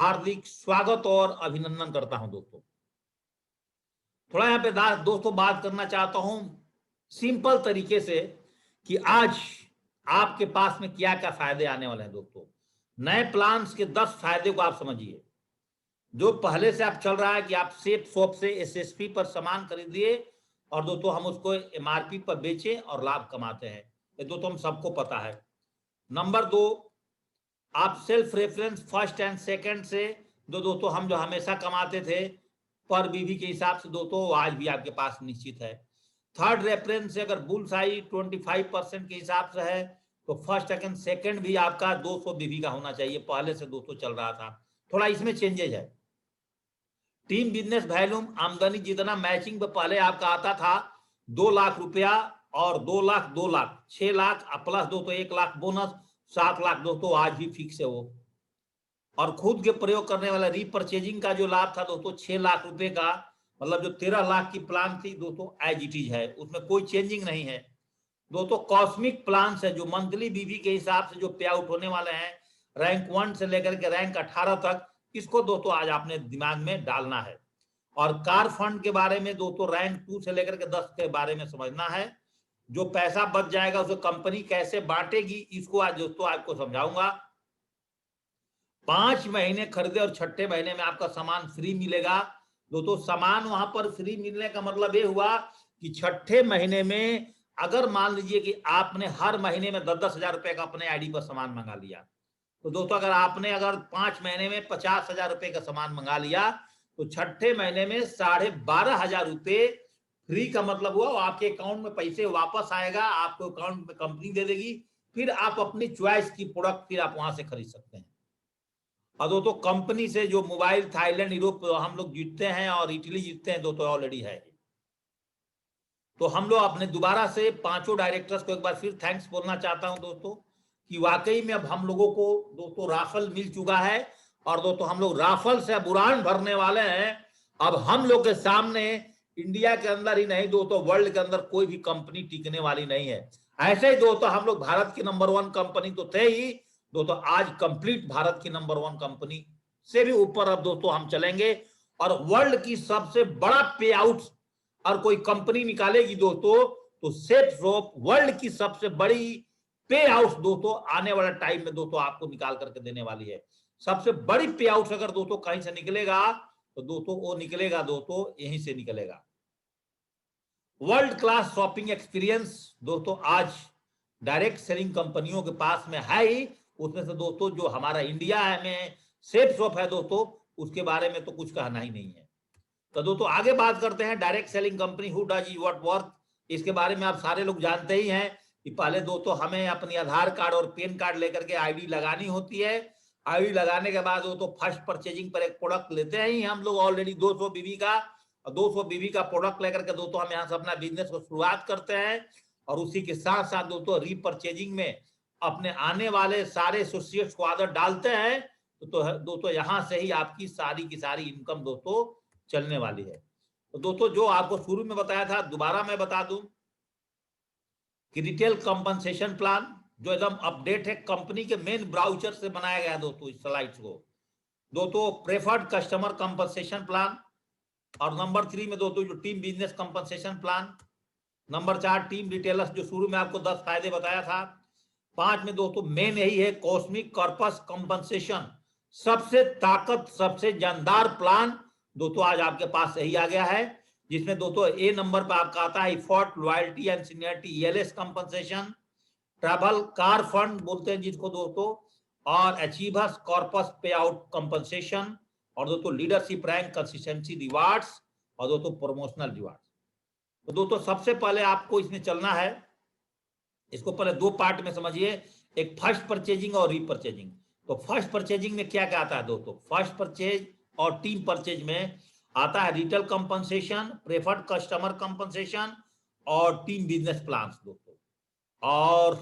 हार्दिक स्वागत और अभिनंदन करता हूं दोस्तों। थोड़ा यहाँ पे दोस्तों बात करना चाहता हूं सिंपल तरीके से कि आज आपके पास में क्या क्या फायदे आने वाले हैं दोस्तों। नए प्लान्स के 10 फायदे को आप समझिए। जो पहले से आप चल रहा है कि आप सेफ शॉप से एसएसपी पर सामान खरीदिए और दोस्तों हम उसको एमआरपी पर बेचें और लाभ कमाते हैं, ये दोस्तों हम सबको पता है। नंबर 2, आप self reference first and second से दोस्तों हम जो हमेशा कमाते थे पर बीवी के हिसाब से दोस्तों आज भी आपके पास निश्चित है। थर्ड रेफरेंस से अगर बुल साई 25% के हिसाब से है तो फर्स्ट सेकंड सेकंड भी आपका 200 बीवी का होना चाहिए, पहले से दोस्तों चल रहा था, थोड़ा इसमें चेंजेज है। टीम बिजनेस वैल्यूम आमदनी जितना मैचिंग पे पहले आपका आता था 2 लाख रुपया और 2 लाख 2 लाख 6 लाख प्लस दोस्तों 1 लाख बोनस 7 लाख दोस्तों आज भी फिक्स है वो। और खुद के प्रयोग करने वाला रीपरचेजिंग का जो लाभ था दोस्तों 6 लाख रुपए का, मतलब जो 13 लाख की प्लान थी दोस्तों एज इट इज है, उसमें कोई चेंजिंग नहीं है। दोस्तों कॉस्मिक प्लान है जो मंथली बीवी के हिसाब से जो पे आउट होने वाले हैं रैंक 1 से लेकर के रैंक 18 तक, इसको दोस्तों आज आपने दिमाग में डालना है। और कार फंड के बारे में दोस्तों रैंक 2 से लेकर के 10 के बारे में समझना है। जो पैसा बच जाएगा उसे कंपनी कैसे बांटेगी इसको आज दोस्तों आपको समझाऊंगा। 5 महीने खरीदे और छठे महीने में आपका सामान फ्री मिलेगा दोस्तों। सामान वहां पर फ्री मिलने का मतलब ये हुआ कि छठे महीने में अगर मान लीजिए कि आपने हर महीने में 10-10 हजार रुपए का अपने आईडी पर सामान मंगा लिया तो दोस्तों अगर 5 महीने में 50 हजार रुपए का सामान मंगा लिया तो छठे महीने में 12,500 रुपए फ्री का मतलब हुआ आपके अकाउंट में पैसे वापस आएगा, आपको अकाउंट में कंपनी दे देगी, फिर आप अपनी चॉइस की प्रोडक्ट फिर आप वहां से खरीद सकते हैं। और दोस्तों कंपनी से जो मोबाइल थाईलैंड यूरोप हम लोग जीतते हैं और इटली जीतते हैं दोस्तों ऑलरेडी है। तो हम लोग अपने दोबारा से 5 डायरेक्टर्स को एक बार फिर थैंक्स बोलना चाहता हूं दोस्तों कि वाकई में अब हम लोगों को दोस्तों राफल मिल चुका है और दोस्तों हम लोग राफल से उड़ान भरने वाले हैं। अब हम लोग के सामने इंडिया के अंदर ही नहीं दोस्तों वर्ल्ड के अंदर कोई भी कंपनी टिकने वाली नहीं है। ऐसे ही दोस्तों हम लोग भारत की नंबर 1 कंपनी तो थे ही दोस्तों, आज कंप्लीट भारत की नंबर 1 कंपनी से भी ऊपर अब दोस्तों हम चलेंगे और वर्ल्ड की सबसे बड़ा पे आउट और कोई कंपनी निकालेगी दोस्तों तो सेफ शॉप वर्ल्ड की सबसे बड़ी पे आउट दोस्तों आने वाला टाइम में दोस्तों आपको निकाल करके देने वाली है। सबसे बड़ी पे आउट अगर दोस्तों कहीं से निकलेगा तो दोस्तों वो निकलेगा दोस्तों यहीं से निकलेगा। वर्ल्ड क्लास शॉपिंग एक्सपीरियंस दोस्तों आज डायरेक्ट सेलिंग कंपनियों के पास में है ही, उसमें से दोस्तों जो हमारा इंडिया में सेफ शॉप है दोस्तों उसके बारे में तो कुछ कहना ही नहीं है। तो दोस्तों आगे बात करते हैं direct selling company who does what work. इसके बारे में आप सारे लोग जानते ही हैं कि पहले दोस्तों हमें अपनी आधार कार्ड और पैन कार्ड लेकर के आईडी लगानी होती है। आईडी लगाने के बाद दोस्तों फर्स्ट परचेजिंग पर एक प्रोडक्ट लेते हैं ही हम लोग ऑलरेडी 200 बीबी का, और 200 बीबी का प्रोडक्ट लेकर के दोस्तों हम यहाँ से अपना बिजनेस को शुरुआत करते हैं और उसी के साथ साथ दोस्तों रीपरचेजिंग में अपने आने वाले सारे एसोसिएट्स को आदत डालते हैं तो दोस्तों यहाँ से ही आपकी सारी की सारी इनकम दोस्तों चलने वाली है। तो दोस्तों जो आपको शुरू में बताया था दोबारा मैं बता दूं कि रिटेल कंपनसेशन प्लान जो एकदम अपडेट है कंपनी के मेन ब्राउचर से बनाया गया है दोस्तों इस स्लाइड्स को। दोस्तों प्रेफर्ड कस्टमर कंपनसेशन प्लान और नंबर 3 में दोस्तों जो team business compensation plan, number 4 team retailers जो शुरू में आपको 10 फायदे बताया था। 5 में दोस्तों मेन यही है कॉस्मिक कॉर्पस कंपनसेशन, सबसे ताकत सबसे जानदार प्लान दोस्तों आज आपके पास यही आ गया है, जिसमें दोस्तों ए नंबर पर आपका आता है effort loyalty and seniority ELS compensation, travel car fund बोलते हैं जिसको दोस्तों, और अचीवर्स कॉर्पस पे आउट कंपनसेशन, और दोस्तों लीडरशिप रैंक कंसिस्टेंसी रिवार्ड्स, और दोस्तों प्रमोशनल रिवार्ड्स। तो दोस्तों सबसे पहले आपको इसमें चलना है, इसको पहले 2 पार्ट में समझिए, एक फर्स्ट परचेजिंग और रीपरचेजिंग। तो फर्स्ट परचेजिंग में क्या क्या आता है दोस्तों, फर्स्ट परचेज और टीम परचेज में आता है retail compensation, preferred customer compensation और टीम बिजनेस प्लान दोस्तों। और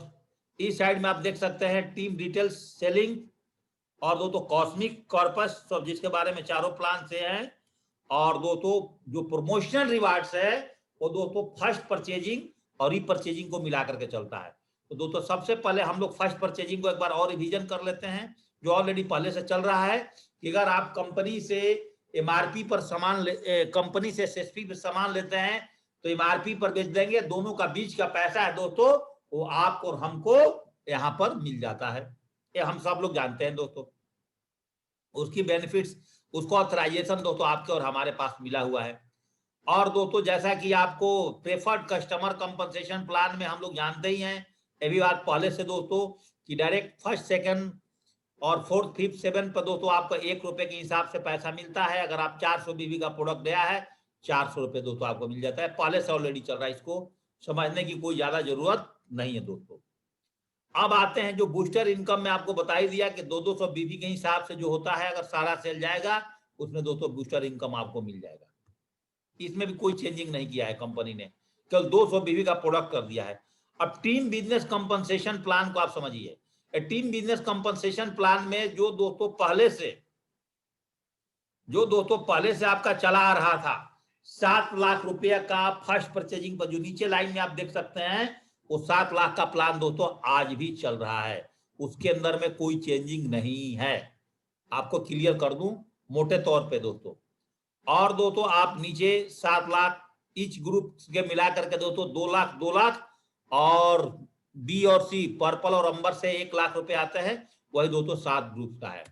इस साइड में आप देख सकते हैं टीम डिटेल सेलिंग और दोस्तों कॉस्मिक कॉर्पस सब जिसके बारे में चारों प्लान से हैं, और दोस्तों जो प्रमोशनल रिवार्ड्स है वो दोस्तों फर्स्ट परचेजिंग और रीपरचेजिंग को मिला करके चलता है। तो दोस्तों सबसे पहले हम लोग फर्स्ट परचेजिंग को एक बार और रिवीजन कर लेते हैं जो ऑलरेडी पहले से चल रहा है कि अगर आप कंपनी से एमआरपी पर सामान कंपनी से एसएसपी पर सामान लेते हैं तो एमआरपी पर बेच देंगे, दोनों का बीच का पैसा है दोस्तों वो आपको और हमको यहाँ पर मिल जाता है, ये हम सब लोग जानते हैं दोस्तों। उसकी बेनिफिट्स, उसको ऑथराइजेशन दोस्तों आपके और हमारे पास मिला हुआ है। और दोस्तों जैसा कि आपको प्रेफर्ड कस्टमर कंपनसेशन प्लान में हम लोग जानते ही हैं, ये भी बात पहले से दोस्तों, कि डायरेक्ट फर्स्ट सेकंड और फोर्थ फिफ्थ सेवन पर दोस्तों आपको 1 रुपए के हिसाब से पैसा मिलता है। अगर आप 400 बीबी का प्रोडक्ट दिया है 400 रुपए दोस्तों आपको मिल जाता है, पहले से ऑलरेडी चल रहा है, इसको समझने की कोई ज्यादा जरूरत नहीं है दोस्तों। अब आते हैं जो बूस्टर इनकम में आपको बता ही दिया कि 200 बीबी के हिसाब से जो होता है, अगर सारा सेल जाएगा उसमें दोस्तों बूस्टर इनकम आपको मिल जाएगा। इसमें भी कोई चेंजिंग नहीं किया है कंपनी ने, केवल 200 बीबी का प्रोडक्ट कर दिया है। अब टीम बिजनेस कंपनसेशन प्लान को आप समझिए। टीम बिजनेस कंपनसेशन प्लान में जो दोस्तों पहले से आपका चला आ रहा था 7 लाख रुपया का फर्स्ट परचेजिंग पर, जो नीचे लाइन में आप देख सकते हैं वो 7 लाख का प्लान दोस्तों आज भी चल रहा है, उसके अंदर में कोई चेंजिंग नहीं है, आपको क्लियर कर दूं मोटे तौर पे दोस्तों। और दोस्तों आप नीचे 7 लाख ईच ग्रुप के मिला करके दोस्तों 2 लाख और बी और सी पर्पल और अंबर से 1 लाख रुपए आते हैं, वही दोस्तों 7 ग्रुप का है।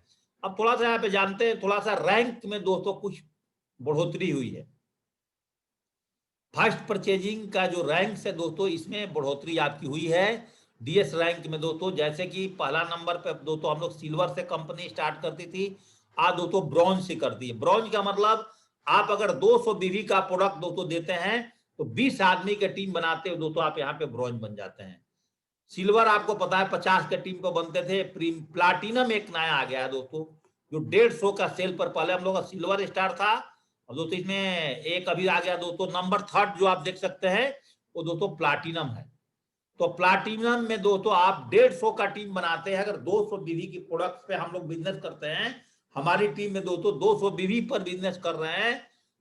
अब थोड़ा सा यहाँ पे जानते हैं, थोड़ा सा रैंक में दोस्तों कुछ बढ़ोतरी हुई है। फर्स्ट परचेजिंग का जो रैंक है दोस्तों, इसमें बढ़ोतरी आपकी हुई है डीएस रैंक में दोस्तों। जैसे कि पहला नंबर पे दोस्तों हम लोग सिल्वर से कंपनी स्टार्ट करती थी, आज दोस्तों ब्रॉन्ज से करती है। ब्रॉन्ज का मतलब आप अगर 200 बीवी का प्रोडक्ट दोस्तों देते हैं तो 20 आदमी के टीम बनाते हो दोस्तों, आप यहाँ पे ब्रॉन्ज बन जाते हैं। सिल्वर आपको पता है 50 के टीम को बनते थे। प्लाटिनम एक नया आ गया है दोस्तों, जो 150 का सेल पर, पहले हम लोग का सिल्वर स्टार था और दोस्तों इसमें एक अभी आ गया दोस्तों नंबर 3 जो आप देख सकते हैं वो दोस्तों प्लाटिनम है। तो प्लाटिनम में दोस्तों आप 150 का टीम बनाते हैं। अगर 200 बीवी की प्रोडक्ट्स पे हम लोग बिजनेस करते हैं, हमारी टीम में दोस्तों 200 बीवी पर बिजनेस कर रहे हैं,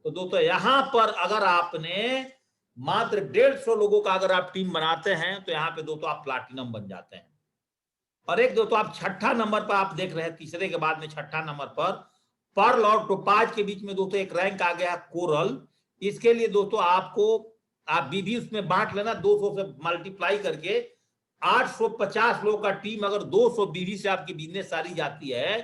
तो दोस्तों यहां पर अगर आपने मात्र 150 लोगों का अगर आप टीम बनाते हैं तो यहाँ पे दोस्तों आप प्लाटिनम बन जाते हैं। और एक दोस्तों आप छठा नंबर पर आप देख रहे हैं, तीसरे के बाद में छठा नंबर पर पर्ल और टोपाज के बीच में दोस्तों एक रैंक आ गया कोरल। इसके लिए दोस्तों आपको आप बीबी उसमें बांट लेना, 200 से मल्टीप्लाई करके 850 लोगों का टीम, अगर 200 बीबी से आपकी बिजनेस सारी जाती है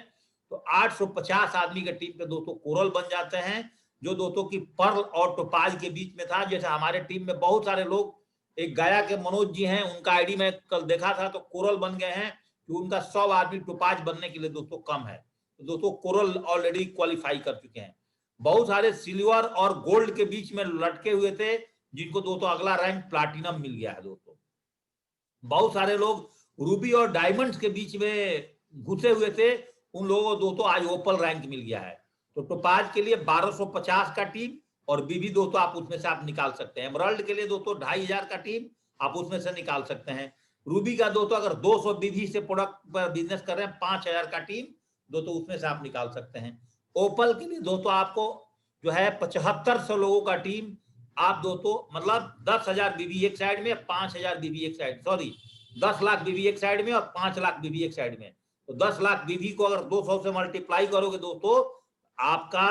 तो 850 आदमी के टीम पे दोस्तों कोरल बन जाते हैं, जो दोस्तों की पर्ल और टोपाज के बीच में था। जैसे हमारे टीम में बहुत सारे लोग, एक गया के मनोज जी हैं, उनका आईडी में कल देखा था तो कोरल बन गए हैं, कि उनका 100 आदमी टोपाज बनने के लिए दोस्तों कम है, तो दोस्तों कोरल ऑलरेडी क्वालिफाई कर चुके हैं। बहुत सारे सिल्वर और गोल्ड के बीच में लटके हुए थे, जिनको दोस्तों अगला रैंक प्लाटिनम मिल गया है दोस्तों। बहुत सारे लोग रूबी और डायमंड्स के बीच में घुसे हुए थे, उन लोगों को दोस्तों आज ओपल रैंक मिल गया है। तो टोपाज के लिए 1250 का टीम और बीबी दोस्तों आप उसमें से आप निकाल सकते हैं। एमराल्ड के लिए दोस्तों 2500 का टीम आप उसमें से निकाल सकते हैं। रूबी का दोस्तों अगर 200 बीबी से प्रोडक्ट पर बिजनेस कर रहे हैं, 5000 का टीम दोस्तों उसमें से आप निकाल सकते हैं। ओपल के लिए दोस्तों आपको जो है 7500 लोगों का टीम, आप दोस्तों मतलब 10,000 बीबी एक साइड में, 5000 बीबी एक साइड, सॉरी 10 लाख बीबी एक साइड में और 5 लाख बीबी एक साइड में। तो 10 लाख बीबी को अगर 200 से मल्टीप्लाई करोगे दोस्तों, आपका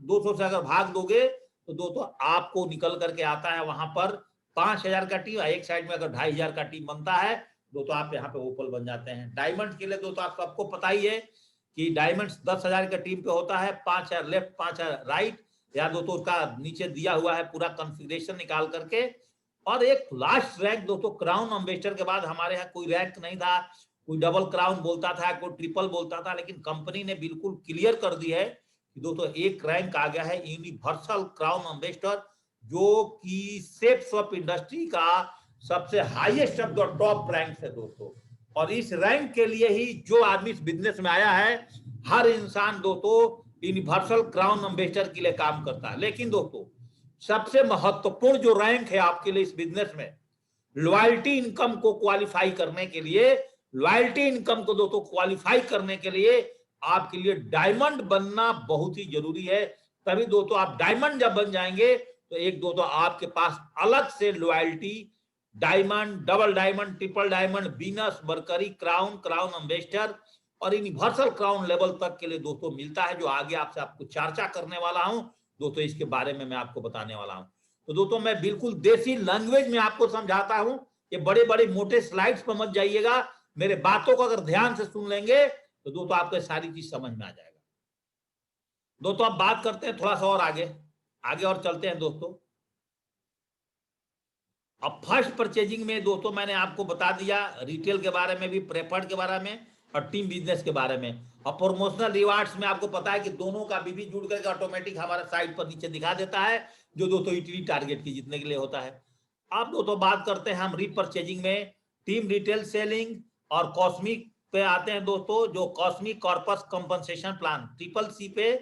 200 से अगर भाग दोगे तो दोस्तों आपको निकल करके आता है वहां पर 5000 का टीम। एक साइड में अगर 2500 का टीम बनता है दोस्तों, आप यहाँ पे ओपल बन जाते हैं। डायमंड के लिए दोस्तों आप सबको पता ही है कि डायमंड 10,000 का टीम पे होता है, 5000 लेफ्ट 5000 राइट, या दोस्तों उसका नीचे दिया हुआ है पूरा कॉन्फ़िगरेशन निकाल करके। और एक लास्ट रैंक दोस्तों क्राउन एम्बेसडर के बाद हमारे यहाँ कोई रैंक नहीं था, कोई डबल क्राउन बोलता था, कोई ट्रिपल बोलता था, लेकिन कंपनी ने बिल्कुल क्लियर कर दी है कि दोस्तों एक रैंक आ गया है यूनिवर्सल क्राउन एम्बेसडर, जो कि सेप्स ऑफ इंडस्ट्री का सबसे highest of the top rank है दोस्तों। और इस रैंक के लिए ही जो आदमी इस बिजनेस में आया है, हर इंसान दोस्तों यूनिवर्सल क्राउन एम्बेसडर के लिए काम करता है। लेकिन दोस्तों सबसे महत्वपूर्ण जो रैंक है आपके लिए इस बिजनेस में, लॉयल्टी इनकम को क्वालिफाई करने के लिए, लॉयल्टी इनकम को दोस्तों क्वालिफाई करने के लिए आपके लिए डायमंड बनना बहुत ही जरूरी है। तभी दोस्तों आप डायमंड जब बन जाएंगे तो एक दोस्तों आपके पास अलग से loyalty, diamond, double diamond, triple diamond, beans, mercury, crown, crown ambassador, और यूनिवर्सल क्राउन लेवल तक के लिए दोस्तों मिलता है, जो आगे आपसे आपको चर्चा करने वाला हूं दोस्तों, इसके बारे में मैं आपको बताने वाला हूं। तो दोस्तों मैं बिल्कुल देसी लैंग्वेज में आपको समझाता हूं, ये बड़े बड़े मोटे स्लाइड्स पर मत जाइएगा, मेरे बातों को अगर ध्यान से सुन लेंगे तो दोस्तों आपको सारी चीज समझ में आ जाएगा। दोस्तों अब बात करते हैं थोड़ा सा और आगे और चलते हैं दोस्तों। अब फर्स्ट परचेजिंग में दोस्तों मैंने आपको बता दिया रिटेल के बारे में भी, प्रेफर्ड के बारे में और टीम बिजनेस के बारे में। और प्रमोशनल रिवार्ड्स में आपको पता है कि दोनों का भी जुड़ करके ऑटोमेटिक हमारे साइट पर नीचे दिखा देता है, जो दोस्तों ईटीडी टारगेट की जीतने के लिए होता है। अब दोस्तों बात करते हैं हम रीपरचेजिंग में, टीम रिटेल सेलिंग और कॉस्मिक पे आते हैं दोस्तों। जो cosmic corpus compensation plan triple C पे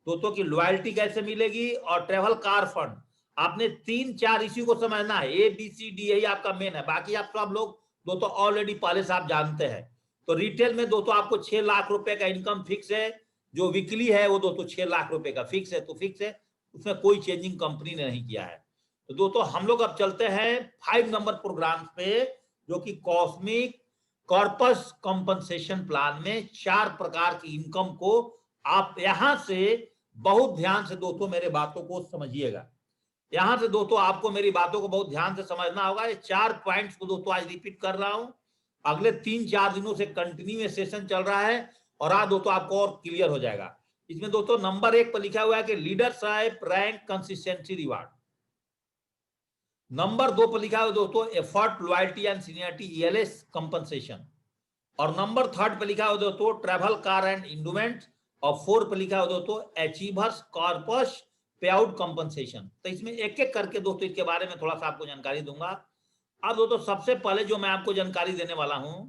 दोस्तों की लॉयल्टी कैसे मिलेगी, और ट्रेवल कार फंड, आपने 3-4 इश्यू को समझना है, ए बी सी डी यही आपका मेन है, बाकी आप सब लोग दोस्तों ऑलरेडी पहले से आप जानते हैं। तो रिटेल में दोस्तों आपको 6 लाख रुपए का इनकम फिक्स है, जो वीकली है वो दोस्तों 6 लाख रुपए का फिक्स है, तो फिक्स है, उसमें कोई चेंजिंग कंपनी ने नहीं किया है। तो दोस्तों हम लोग अब चलते हैं 5 नंबर प्रोग्राम पे, जो कि कॉस्मिक कॉर्पस कंपनसेशन प्लान में 4 प्रकार की इनकम को आप यहां से बहुत ध्यान से दोस्तों मेरे बातों को समझिएगा। यहां से दोस्तों आपको मेरी बातों को बहुत ध्यान से समझना होगा। ये 4 पॉइंट्स को दोस्तों आज रिपीट कर रहा हूं, अगले 3-4 दिनों से कंटिन्यू सेशन चल रहा है, और आज दोस्तों आपको और क्लियर हो जाएगा। इसमें दोस्तों नंबर 1 पर लिखा हुआ है कि leadership rank consistency reward. Number 2 पर लिखा हुआ है दोस्तों effort loyalty and seniority ELS compensation. और नंबर 3 पर लिखा हुआ दोस्तों ट्रैवल कार एंड इंडोमेंट। और 4 पर लिखा हुआ दोस्तों अचीवर्स कॉर्पस पे आउट कंपनसेशन। तो इसमें एक एक करके दोस्तों इसके बारे में थोड़ा सा आपको जानकारी दूंगा। अब दोस्तों सबसे पहले जो मैं आपको जानकारी देने वाला हूं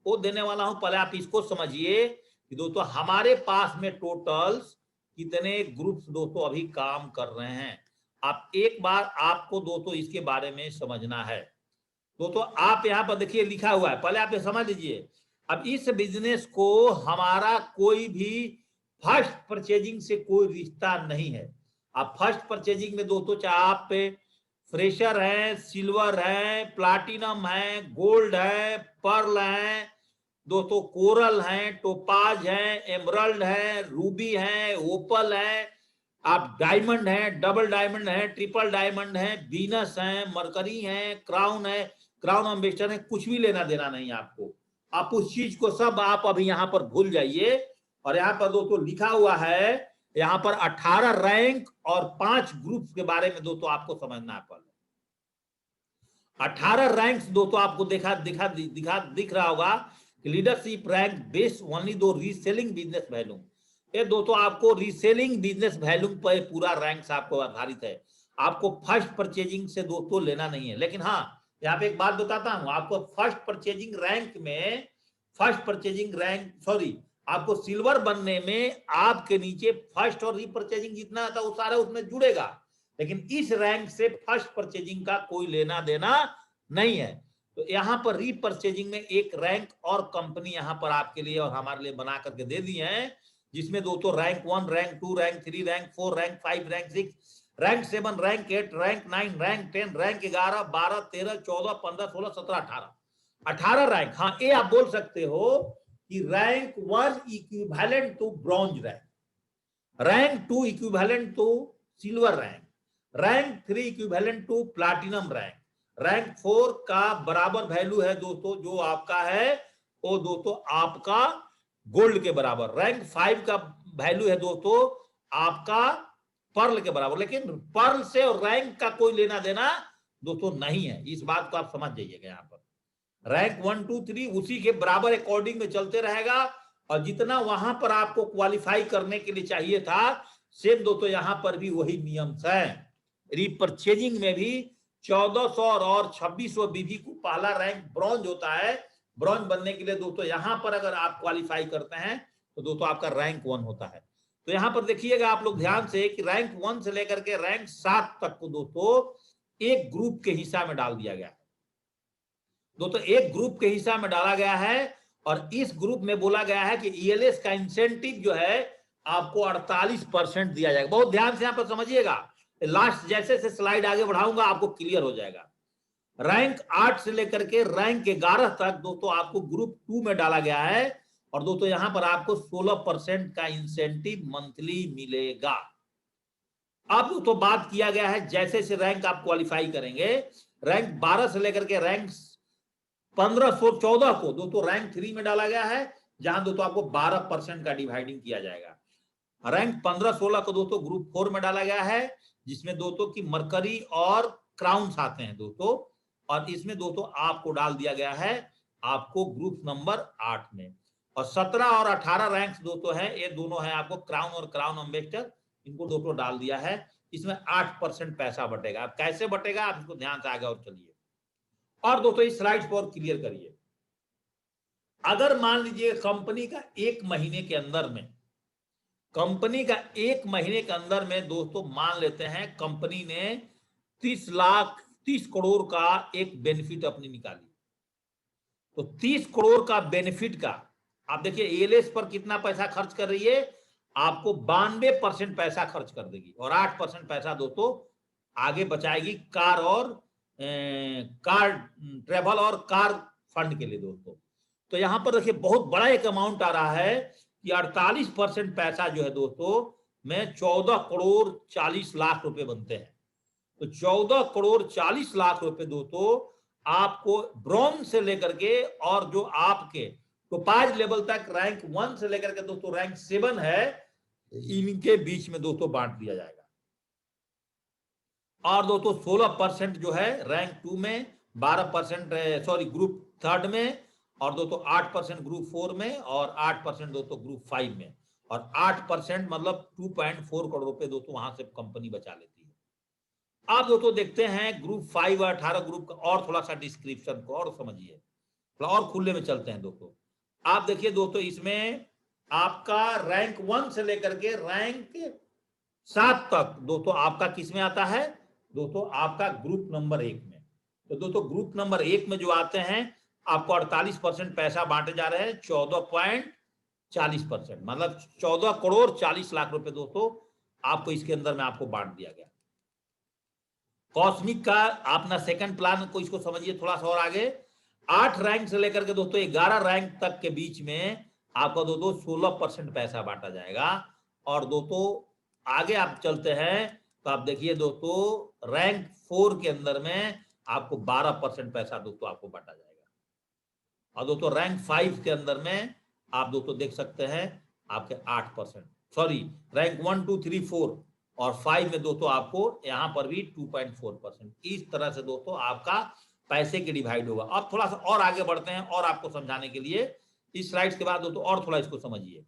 वो देने वाला हूं, पहले आप इसको समझिए कि दोस्तों हमारे पास में टोटल्स कितने ग्रुप्स दोस्तों अभी काम कर रहे हैं। आप एक बार आपको दोस्तों इसके बारे में समझना है। दोस्तों आप यहां पर देखिए लिखा हुआ है, पहले आप ये समझ लीजिए। अब इस बिजनेस को हमारा कोई भी फर्स्ट परचेजिंग से कोई रिश्ता नहीं है। आप फर्स्ट परचेजिंग में दोस्तों चाहे आप पे फ्रेशर है, सिल्वर है, प्लाटिनम है, गोल्ड है, पर्ल है दोस्तों, कोरल है, टोपाज है, एमरल्ड है, रूबी है, ओपल है, आप डायमंड है, डबल डायमंड है, ट्रिपल डायमंड है, बीनस है, मरकरी है, क्राउन है, क्राउन एम्बेसडर है, कुछ भी लेना देना नहीं आपको। आप उस चीज को सब आप अभी यहां पर भूल जाइए। और यहां पर दोस्तों लिखा हुआ है, यहां पर 18 रैंक और 5 ग्रुप्स के बारे में दोस्तों आपको समझना है। पहले 18 रैंक्स दोस्तों आपको दिख रहा होगा कि लीडरशिप रैंक बेस्ड ओनली दो रीसेलिंग बिजनेस वैल्यू। ये दोस्तों आपको रीसेलिंग बिजनेस वैल्यू पर पूरा रैंक्स आपको आधारित है, आपको फर्स्ट परचेजिंग से दोस्तों लेना नहीं है। लेकिन हाँ यहाँ पे एक बात बताता हूं, आपको फर्स्ट परचेजिंग रैंक में आपको सिल्वर बनने में आपके नीचे फर्स्ट और रीपरचेजिंग जितना था वो सारा उसमें जुड़ेगा, लेकिन इस रैंक से फर्स्ट परचेजिंग का कोई लेना देना नहीं है। तो यहां पर रीपरचेजिंग में एक रैंक और कंपनी यहां पर आपके लिए और हमारे लिए बना करके दे दी है, जिसमें दोस्तों rank 1, rank 2, rank 3, rank 4, rank 5, rank 6, rank 7, rank 8, rank 9, rank 10, rank 11, 12, 13, 14, 15, 16, 17, 18 rank. हाँ ये आप बोल सकते हो कि rank 1 equivalent to bronze rank, rank 2 equivalent to silver rank, rank 3 equivalent to platinum rank, rank 4 का बराबर वैल्यू है दोस्तों जो आपका है वो दोस्तों आपका गोल्ड के बराबर, रैंक 5 का वैल्यू है दोस्तों आपका पर्ल के बराबर। लेकिन पर्ल से और रैंक का कोई लेना देना दोस्तों नहीं है, इस बात को आप समझ जाइएगा। यहाँ पर रैंक 1, 2, 3 उसी के बराबर अकॉर्डिंग में चलते रहेगा, और जितना वहां पर आपको क्वालिफाई करने के लिए चाहिए था सेम दोस्तों यहां पर भी वही नियम है। रीपरचेजिंग में भी 1400 और 2600 बीबी को पहला रैंक ब्रॉन्ज होता है। ब्रॉन्ज बनने के लिए दोस्तों यहां पर अगर आप क्वालिफाई करते हैं तो दोस्तों आपका रैंक 1 होता है। तो यहां पर देखिएगा आप लोग ध्यान से कि रैंक 1 से लेकर के रैंक 7 तक को दोस्तों एक ग्रुप के हिस्सा में डाल दिया गया है। दोस्तों एक ग्रुप के हिस्सा में डाला गया है, और इस ग्रुप में बोला गया है कि ईएलएस का इंसेंटिव जो है आपको 48% दिया जाएगा। बहुत ध्यान से यहां पर समझिएगा, लास्ट जैसे से स्लाइड आगे बढ़ाऊंगा आपको क्लियर हो जाएगा। रैंक 8 से लेकर के रैंक 11 तक दोस्तों आपको ग्रुप 2 में डाला गया है, और दोस्तों यहाँ पर आपको 16% का इंसेंटिव मंथली मिलेगा। अब दोस्तों बात किया गया है जैसे जैसे रैंक आप क्वालिफाई करेंगे, रैंक 12 से लेकर के रैंक 1514 को दोस्तों रैंक 3 में डाला गया है, जहां दोस्तों आपको 12% का डिवाइडिंग किया जाएगा। रैंक 15-16 को दोस्तों ग्रुप 4 में डाला गया है, जिसमें दोस्तों की मरकरी और क्राउन्स आते हैं दोस्तों, और इसमें दोस्तों आपको डाल दिया गया है आपको ग्रुप नंबर 8 में। और 17 और 18 रैंक्स दोस्तों है, ये दोनों है आपको क्राउन और क्राउन एम्बेसडर, इनको दोस्तों डाल दिया है। इसमें 8% पैसा बटेगा। अब कैसे बटेगा आप इसको ध्यान से आगे और चलिए, और दोस्तों इस स्लाइड पर क्लियर करिए। अगर मान लीजिए कंपनी का एक महीने के अंदर में, कंपनी का एक महीने के अंदर में दोस्तों मान लेते हैं कंपनी ने 30 करोड़ का एक बेनिफिट अपनी निकाली, तो 30 करोड़ का बेनिफिट का आप देखिए एएलएस पर कितना पैसा खर्च कर रही है, आपको 92% पैसा खर्च कर देगी, और 8% पैसा दोस्तों आगे बचाएगी कार और कार ट्रेवल और कार फंड के लिए दोस्तों। तो यहां पर देखिए बहुत बड़ा एक अमाउंट आ रहा है कि 48% पैसा जो है दोस्तों में 14 करोड़ 40 लाख रुपए बनते हैं। तो 14 करोड़ 40 लाख रुपए दोस्तों आपको ब्रॉन्ज से लेकर के और जो आपके टोपाज लेवल तक रैंक 1 से लेकर के दोस्तों रैंक 7 है, इनके बीच में दोस्तों बांट दिया जाएगा। और दोस्तों 16% जो है रैंक 2 में, 12% सॉरी ग्रुप 3 में, और दोस्तों 8% ग्रुप 4 में, और 8% दोस्तों ग्रुप 5 में, और 8% मतलब 2.4 करोड़ रुपए दोस्तों वहां से कंपनी बचा लेती है। आप दोस्तों देखते हैं ग्रुप 5 और 18 ग्रुप का और थोड़ा सा डिस्क्रिप्शन को और समझिए, थोड़ा और खुले में चलते हैं दोस्तों। आप देखिए दोस्तों इसमें आपका रैंक 1 से लेकर के रैंक 7 तक दोस्तों आपका किस में आता है दोस्तों, आपका ग्रुप नंबर 1 में। तो दोस्तों ग्रुप नंबर 1 में जो आते हैं आपको 48% पैसा बांटे जा रहे हैं, 14.40%, मतलब 14 करोड़ 40 लाख रुपए दोस्तों आपको इसके अंदर में आपको बांट दिया गया। कॉस्मिक का अपना सेकंड प्लान को इसको समझिए थोड़ा सा और आगे, 8 रैंक से लेकर के दोस्तों 11 रैंक तक के बीच में आपको दोस्तों 16% पैसा बांटा जाएगा। और दोस्तों आगे आप चलते हैं तो आप देखिए दोस्तों रैंक 4 के अंदर में आपको 12% पैसा दोस्तों आपको बांटा जाएगा। और दोस्तों रैंक 5 के अंदर में आप दोस्तों देख सकते हैं आपके 8%, सॉरी रैंक 1 2 3 4 और 5 में दोस्तों आपको यहां पर भी 2.4%। इस तरह से दोस्तों आपका पैसे के डिवाइड होगा। अब थोड़ा सा और आगे बढ़ते हैं और आपको समझाने के लिए, इस स्लाइड्स के बाद दोस्तों और थोड़ा इसको समझिए।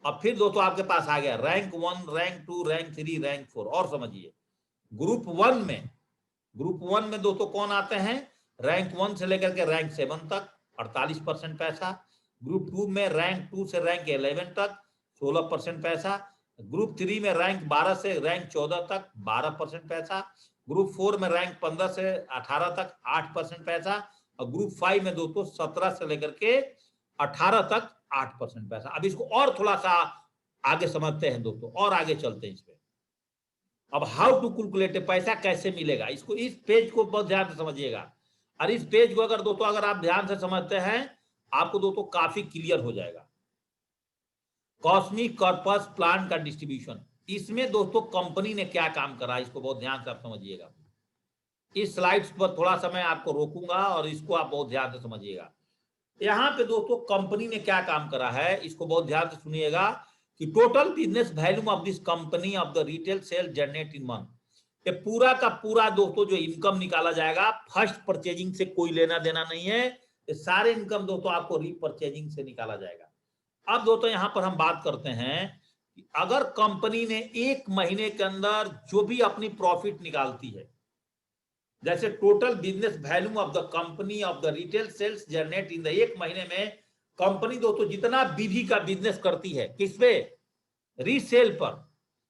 अब फिर दोस्तों आपके पास आ गया रैंक 1, रैंक 2, रैंक 3, रैंक 4, और समझिए ग्रुप 1 में, ग्रुप 1 में दोस्तों कौन आते हैं, रैंक 1 से लेकर के रैंक 7 तक 48% पैसा, ग्रुप 2 में रैंक 2 से रैंक 11 तक 16% पैसा, ग्रुप 3 में रैंक 12 से रैंक 14 तक 12% पैसा, ग्रुप 4 में रैंक 15 से 18 तक 8% पैसा, और ग्रुप 5 में दोस्तों 17 से लेकर के 18 तक 8% पैसा। अब इसको और थोड़ा सा आगे समझते हैं दोस्तों, और आगे चलते हैं इसमें। अब हाउ टू कैलकुलेट पैसा कैसे मिलेगा, इसको इस पेज को बहुत ध्यान से समझिएगा। और इस पेज को अगर दोस्तों अगर आप ध्यान से समझते हैं आपको दोस्तों काफी क्लियर हो जाएगा। कॉस्मिक कॉर्पस प्लान का डिस्ट्रीब्यूशन, इसमें दोस्तों कंपनी ने क्या काम करा इसको बहुत ध्यान से आप समझिएगा। इस स्लाइड्स पर थोड़ा समय आपको रोकूंगा और इसको आप बहुत ध्यान से समझिएगा। यहाँ पे दोस्तों कंपनी ने क्या काम करा है इसको बहुत ध्यान से सुनिएगा कि total business value of this company of the retail sale generate in month, ये पूरा का पूरा दोस्तों जो इनकम निकाला जाएगा फर्स्ट परचेजिंग से कोई लेना देना नहीं है, ये सारे इनकम दोस्तों आपको रीपरचेजिंग से निकाला जाएगा। अब दोस्तों यहां पर हम बात करते हैं कि अगर कंपनी ने एक महीने के अंदर जो भी अपनी प्रॉफिट निकालती है, जैसे total business value of the company of the retail sales generate in the, एक महीने में कंपनी दोस्तों जितना बीवी का बिजनेस करती है, किस पे, रीसेल पर,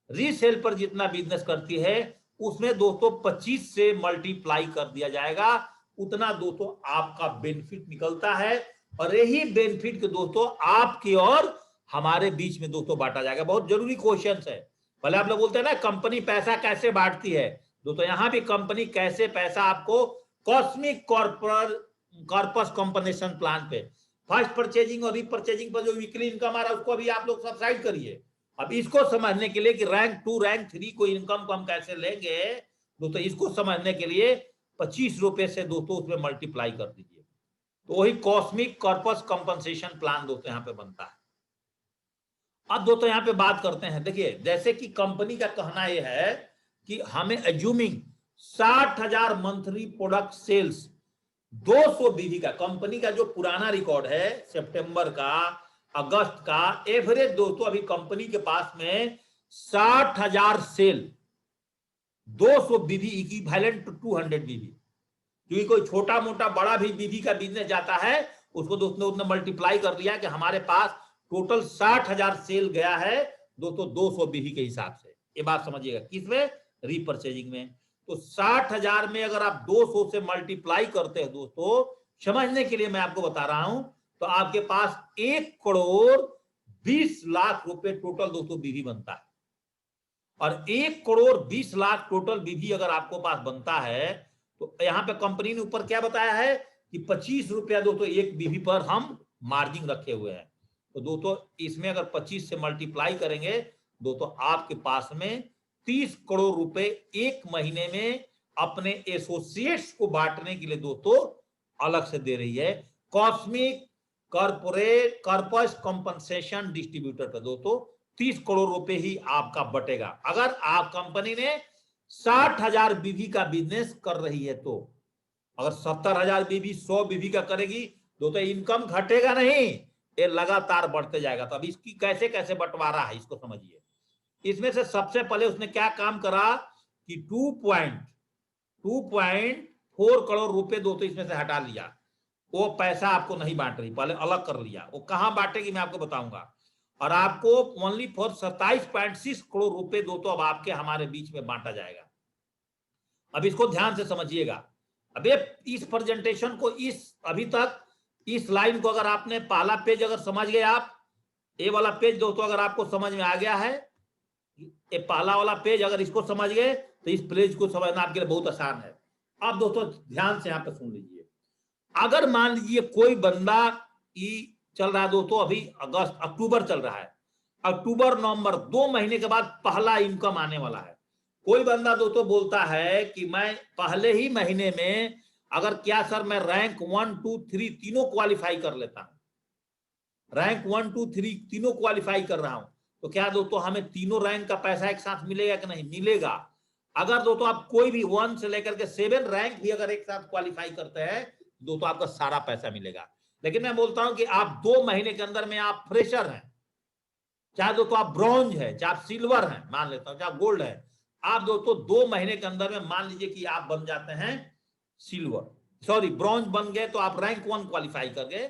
रीसेल पर जितना बिजनेस करती है उसमें दोस्तों 25 से मल्टीप्लाई कर दिया जाएगा, उतना दोस्तों आपका बेनिफिट निकलता है। और यही बेनिफिट के दोस्तों आपके और हमारे बीच में दोस्तों बांटा जाएगा। बहुत जरूरी क्वेश्चन है। पहले आप लोग बोलते हैं ना कंपनी पैसा कैसे बांटती है, दोस्तों यहां भी कंपनी कैसे पैसा आपको कॉस्मिक कॉर्पस कंपनसेशन प्लान पे फर्स्ट परचेजिंग और रीपरचेजिंग पर जो वीकली इनकम आ रहा है उसको अभी आप लोग सब्साइड करिए। अब इसको समझने के लिए कि रैंक 2 रैंक 3 को इनकम को हम कैसे लेंगे दोस्तों, इसको समझने के लिए 25 रुपए से दोस्तों उसमें मल्टीप्लाई कर दीजिए, तो वही कॉस्मिक कॉर्पस कंपनसेशन प्लान दोस्तों यहाँ पे बनता है। अब दोस्तों यहाँ पे बात करते हैं, देखिए जैसे कि कंपनी का कहना यह है कि हमें एज्यूमिंग 60,000 मंथली प्रोडक्ट सेल्स 200 बीवी का, कंपनी का जो पुराना रिकॉर्ड है सितंबर का अगस्त का एवरेज दोस्तों अभी कंपनी के पास में 60,000 सेल 200 बीवी इक्विवेलेंट टू 200 बीवी, क्योंकि कोई छोटा मोटा बड़ा भी बीवी का बिजनेस जाता है उसको दोस्तों उसने मल्टीप्लाई कर लिया कि हमारे पास टोटल 60,000 सेल गया है दोस्तों 200 बीवी के हिसाब से। ये बात समझिएगा, किसमें? रीपरचेजिंग में। तो 60,000 में अगर आप 200 से मल्टीप्लाई करते हैं दोस्तों, समझने के लिए मैं आपको बता रहा हूं, तो आपके पास 1,20,00,000 रुपए टोटल दोस्तों बीवी बनता है। और 1,20,00,000 टोटल बीवी अगर आपको पास बनता है तो यहाँ पे कंपनी ने ऊपर क्या बताया है कि 25 रुपया दोस्तों एक बीवी पर हम मार्जिन रखे हुए हैं। तो दोस्तों इसमें अगर 25 से मल्टीप्लाई करेंगे दोस्तों आपके पास में 30 करोड़ रुपए एक महीने में अपने एसोसिएट्स को बांटने के लिए दोस्तों अलग से दे रही है cosmic corporate corpus compensation distributor पर। दोस्तों 30 करोड़ रुपए ही आपका बटेगा अगर आप कंपनी ने 60,000 बीवी का बिजनेस कर रही है तो। अगर 70,000 बीवी 100 बीवी का करेगी दोस्तों इनकम घटेगा नहीं, ये लगातार बढ़ते जाएगा। तो अब इसकी कैसे कैसे बंटवारा है इसको समझिए। इसमें से सबसे पहले उसने क्या काम करा कि 2.4 करोड़ रुपए दोस्तों इसमें से हटा लिया, वो पैसा आपको नहीं बांट रही, पहले अलग कर लिया। वो कहां बांटेगी मैं आपको बताऊंगा। और आपको ओनली फॉर 27.6 करोड़ रुपए दोस्तों अब आपके हमारे बीच में बांटा जाएगा। अब इसको ध्यान से समझिएगा। अब ये इस प्रेजेंटेशन को इस अभी तक इस लाइन को अगर आपने पहला पेज अगर समझ गए आप, ये वाला पेज दोस्तों अगर आपको समझ में आ गया है, ये पहला वाला पेज अगर इसको समझ गए तो इस पेज को समझना आपके लिए बहुत आसान है। अब दोस्तों ध्यान से यहाँ पे सुन लीजिए। अगर मान लीजिए कोई बंदा चल रहा है दोस्तों, अभी अगस्त अक्टूबर चल रहा है, अक्टूबर नवंबर 2 महीने के बाद पहला इनकम आने वाला है। कोई बंदा दोस्तों बोलता है कि मैं पहले ही महीने में अगर क्या सर मैं रैंक 1 2 3 तीनों क्वालिफाई कर लेता हूं, रैंक 1 2 3 तीनों क्वालिफाई कर रहा हूं, तो क्या दोस्तों हमें तीनों रैंक का पैसा एक साथ मिलेगा कि नहीं? मिलेगा। अगर दोस्तों आप कोई भी 1 से लेकर के 7 रैंक भी अगर एक साथ क्वालिफाई करते हैं दोस्तों आपका सारा पैसा मिलेगा। लेकिन मैं बोलता हूं कि आप 2 महीने के अंदर में आप फ्रेशर हैं, चाहे दोस्तों आप ब्रॉन्ज है, चाहे आप सिल्वर हैं, मान लेता हूं, चाहे आप गोल्ड है, आप दोस्तों 2 महीने के अंदर में मान लीजिए कि आप बन जाते हैं सिल्वर, सॉरी ब्रॉन्ज बन गए, तो आप रैंक 1 क्वालिफाई कर गए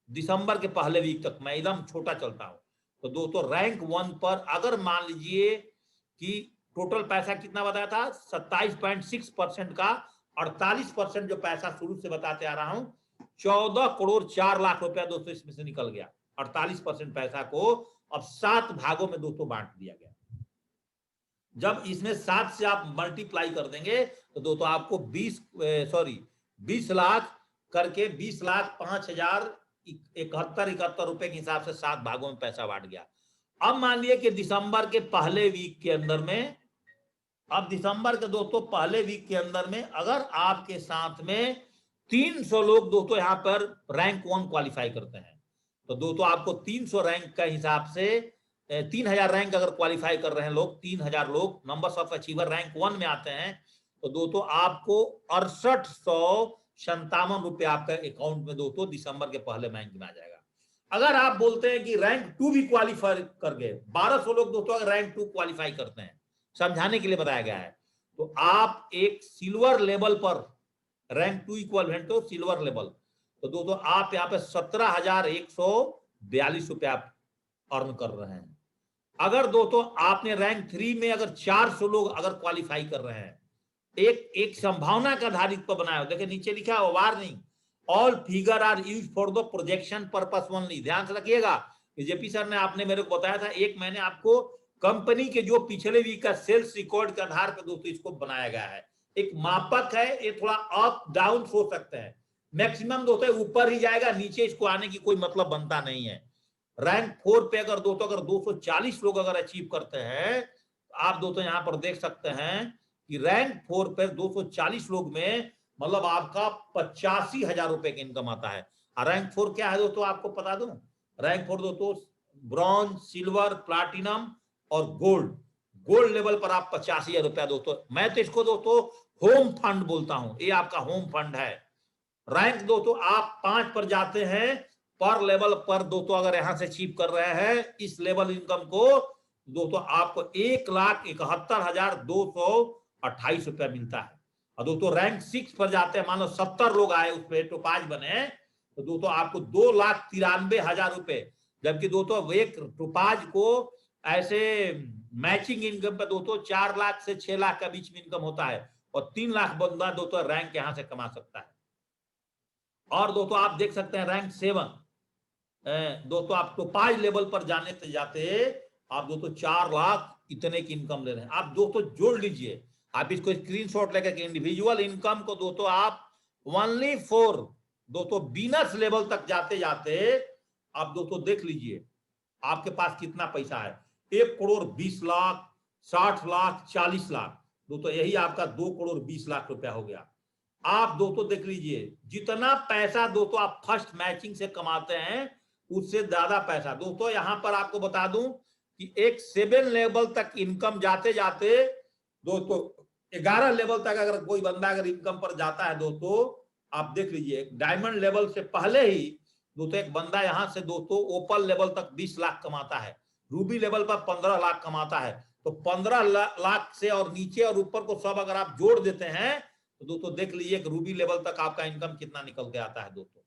दिसंबर के पहले वीक तक। मैं एकदम छोटा चलता हूं, तो दोस्तों रैंक 1 पर अगर मान लीजिए कि टोटल पैसा कितना बताया था 27.6% का, 48% जो पैसा शुरू से बताते आ रहा हूं 14,04,00,000 रुपया दोस्तों इसमें से निकल गया। 48% पैसा को अब 7 भागों में दोस्तों बांट दिया गया। जब इसमें 7 से आप मल्टीप्लाई कर देंगे तो दोस्तों आपको 20 लाख करके 20,05,071 रुपए के हिसाब से 7 भागों में पैसा बांट गया। अब मान लिया कि दिसंबर के पहले वीक के अंदर में, अब दिसंबर के दोस्तों पहले वीक के अंदर में अगर आपके साथ में 300 लोग दोस्तों यहां पर रैंक 1 क्वालिफाई करते हैं, तो दोस्तों आपको 300 रैंक का हिसाब से 3,000 रैंक अगर क्वालिफाई कर रहे हैं लोग, 3,000 लोग नंबर्स ऑफ अचीवर रैंक 1 में आते हैं, तो दोस्तों आपको 6857 रुपए आपका अकाउंट में दोस्तों दिसंबर के पहले बैंक में आ जाएगा। अगर आप बोलते हैं कि रैंक 2 भी क्वालिफाई कर गए, 1200 लोग दोस्तों अगर रैंक 2 क्वालिफाई करते हैं, समझाने के लिए बताया गया है, तो आप एक सिल्वर लेवल पर रैंक 2 इक्वल तो सिल्वर लेवल, तो दोस्तों आप यहाँ पे 17,142 रुपया अर्न कर रहे हैं। अगर दोस्तों आपने रैंक 3 में अगर 400 लोग अगर क्वालिफाई कर रहे हैं, एक संभावना का आधारित पर बनाया, देखिए नीचे लिखा है warning, all figure are used for the projection purpose only. ध्यान से रखिएगा, जेपी सर ने आपने मेरे को बताया था एक मैंने आपको कंपनी के जो पिछले वीक का सेल्स रिकॉर्ड के आधार पर दोस्तों इसको बनाया गया है, एक मापक है, ये थोड़ा अप डाउन हो सकते हैं, मैक्सिमम दोस्तों ऊपर ही जाएगा, नीचे इसको आने की कोई मतलब बनता नहीं है। रैंक 4 पे अगर दोस्तों अगर 240 लोग अगर अचीव करते हैं, तो आप दोस्तों यहां पर देख सकते हैं कि रैंक 4 पे 240 लोग में मतलब आपका 85,000 रुपए की इनकम आता है। रैंक 4 क्या है दोस्तों, आपको बता दूं, रैंक 4 दोस्तों ब्रॉन्ज, सिल्वर, प्लाटिनम और गोल्ड। गोल्ड लेवल पर आप 85,000 रुपया दोस्तों, मैं तो इसको दोस्तों होम फंड बोलता हूं, ये आपका होम फंड है। रैंक दोस्तों आप 5 पर जाते हैं, पर लेवल पर दोस्तों अगर यहां से अचीव कर रहे हैं इस लेवल इनकम को, दोस्तों आपको 1,71,228 रुपया मिलता है। और दोस्तों रैंक 6 पर जाते हैं, मान लो 70 लोग आए उस पर टोपाज बने, तो दोस्तों आपको 2,93,000 रुपए, जबकि दोस्तों एक टोपाज को ऐसे मैचिंग इनकम पे दोस्तों 4 लाख से 6 लाख के बीच में इनकम होता है, और 3 लाख बंदा दोस्तों रैंक यहां से कमा सकता है। और दोस्तों आप देख सकते हैं रैंक 7 दोस्तों आप टोपाज लेवल पर जाने से जाते आप दोस्तों 4 लाख इतने की इनकम ले रहे हैं। आप दोस्तों जोड़ लीजिए, आप इसको स्क्रीनशॉट लेकर के इंडिविजुअल इनकम को दोस्तों आप ओनली फॉर दोस्तों बीनस लेवल तक जाते जाते आप दोस्तों देख लीजिए आपके पास कितना पैसा है। 1,20,00,000, 60,00,000, 40,00,000 दोस्तों, यही आपका 2,20,00,000 रुपया हो गया। आप दोस्तों देख लीजिए जितना पैसा दोस्तों आप फर्स्ट मैचिंग से कमाते हैं उससे ज्यादा पैसा दोस्तों यहां पर आपको बता दूं कि एक 7 लेवल तक इनकम जाते जाते दोस्तों 11 लेवल तक अगर कोई बंदा अगर इनकम पर जाता है दोस्तों, आप देख लीजिए डायमंड लेवल से पहले ही दोस्तों एक बंदा यहां से दोस्तों ओपन लेवल तक 20 लाख कमाता है, रूबी लेवल पर 15 लाख कमाता है। तो 15 लाख से और नीचे और ऊपर को सब अगर आप जोड़ देते हैं तो दोस्तों देख लीजिए रूबी लेवल तक आपका इनकम कितना निकल के आता है दोस्तों,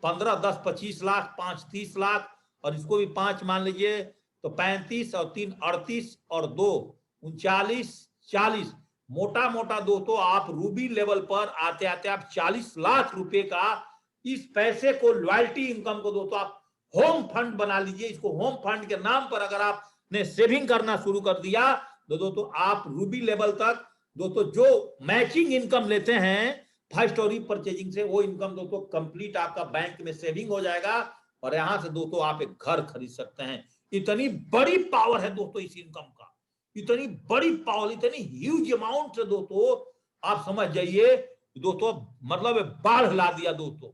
15, 10, 25 लाख, 5, 30 लाख, और इसको भी 5 मान लीजिए तो 35 और 3 38 और 2 39 40, मोटा मोटा दोस्तों आप रूबी लेवल पर आते आते आप 40 लाख रुपए का इस पैसे को लॉयल्टी इनकम को दोस्तों आप होम फंड बना लीजिए। इसको होम फंड के नाम पर अगर आपने सेविंग करना शुरू कर दिया तो दोस्तों आप रूबी लेवल तक दोस्तों जो मैचिंग इनकम लेते हैं फर्स्ट और परचेजिंग से, वो इनकम दोस्तों कंप्लीट आपका बैंक में सेविंग हो जाएगा, और यहां से दोस्तों आप एक घर खरीद सकते हैं। इतनी बड़ी पावर है दोस्तों इस इनकम का, इतनी बड़ी पावर, इतनी ह्यूज अमाउंट से दोस्तों आप समझ जाइए दोस्तों, मतलब बाढ़ ला दिया दोस्तों,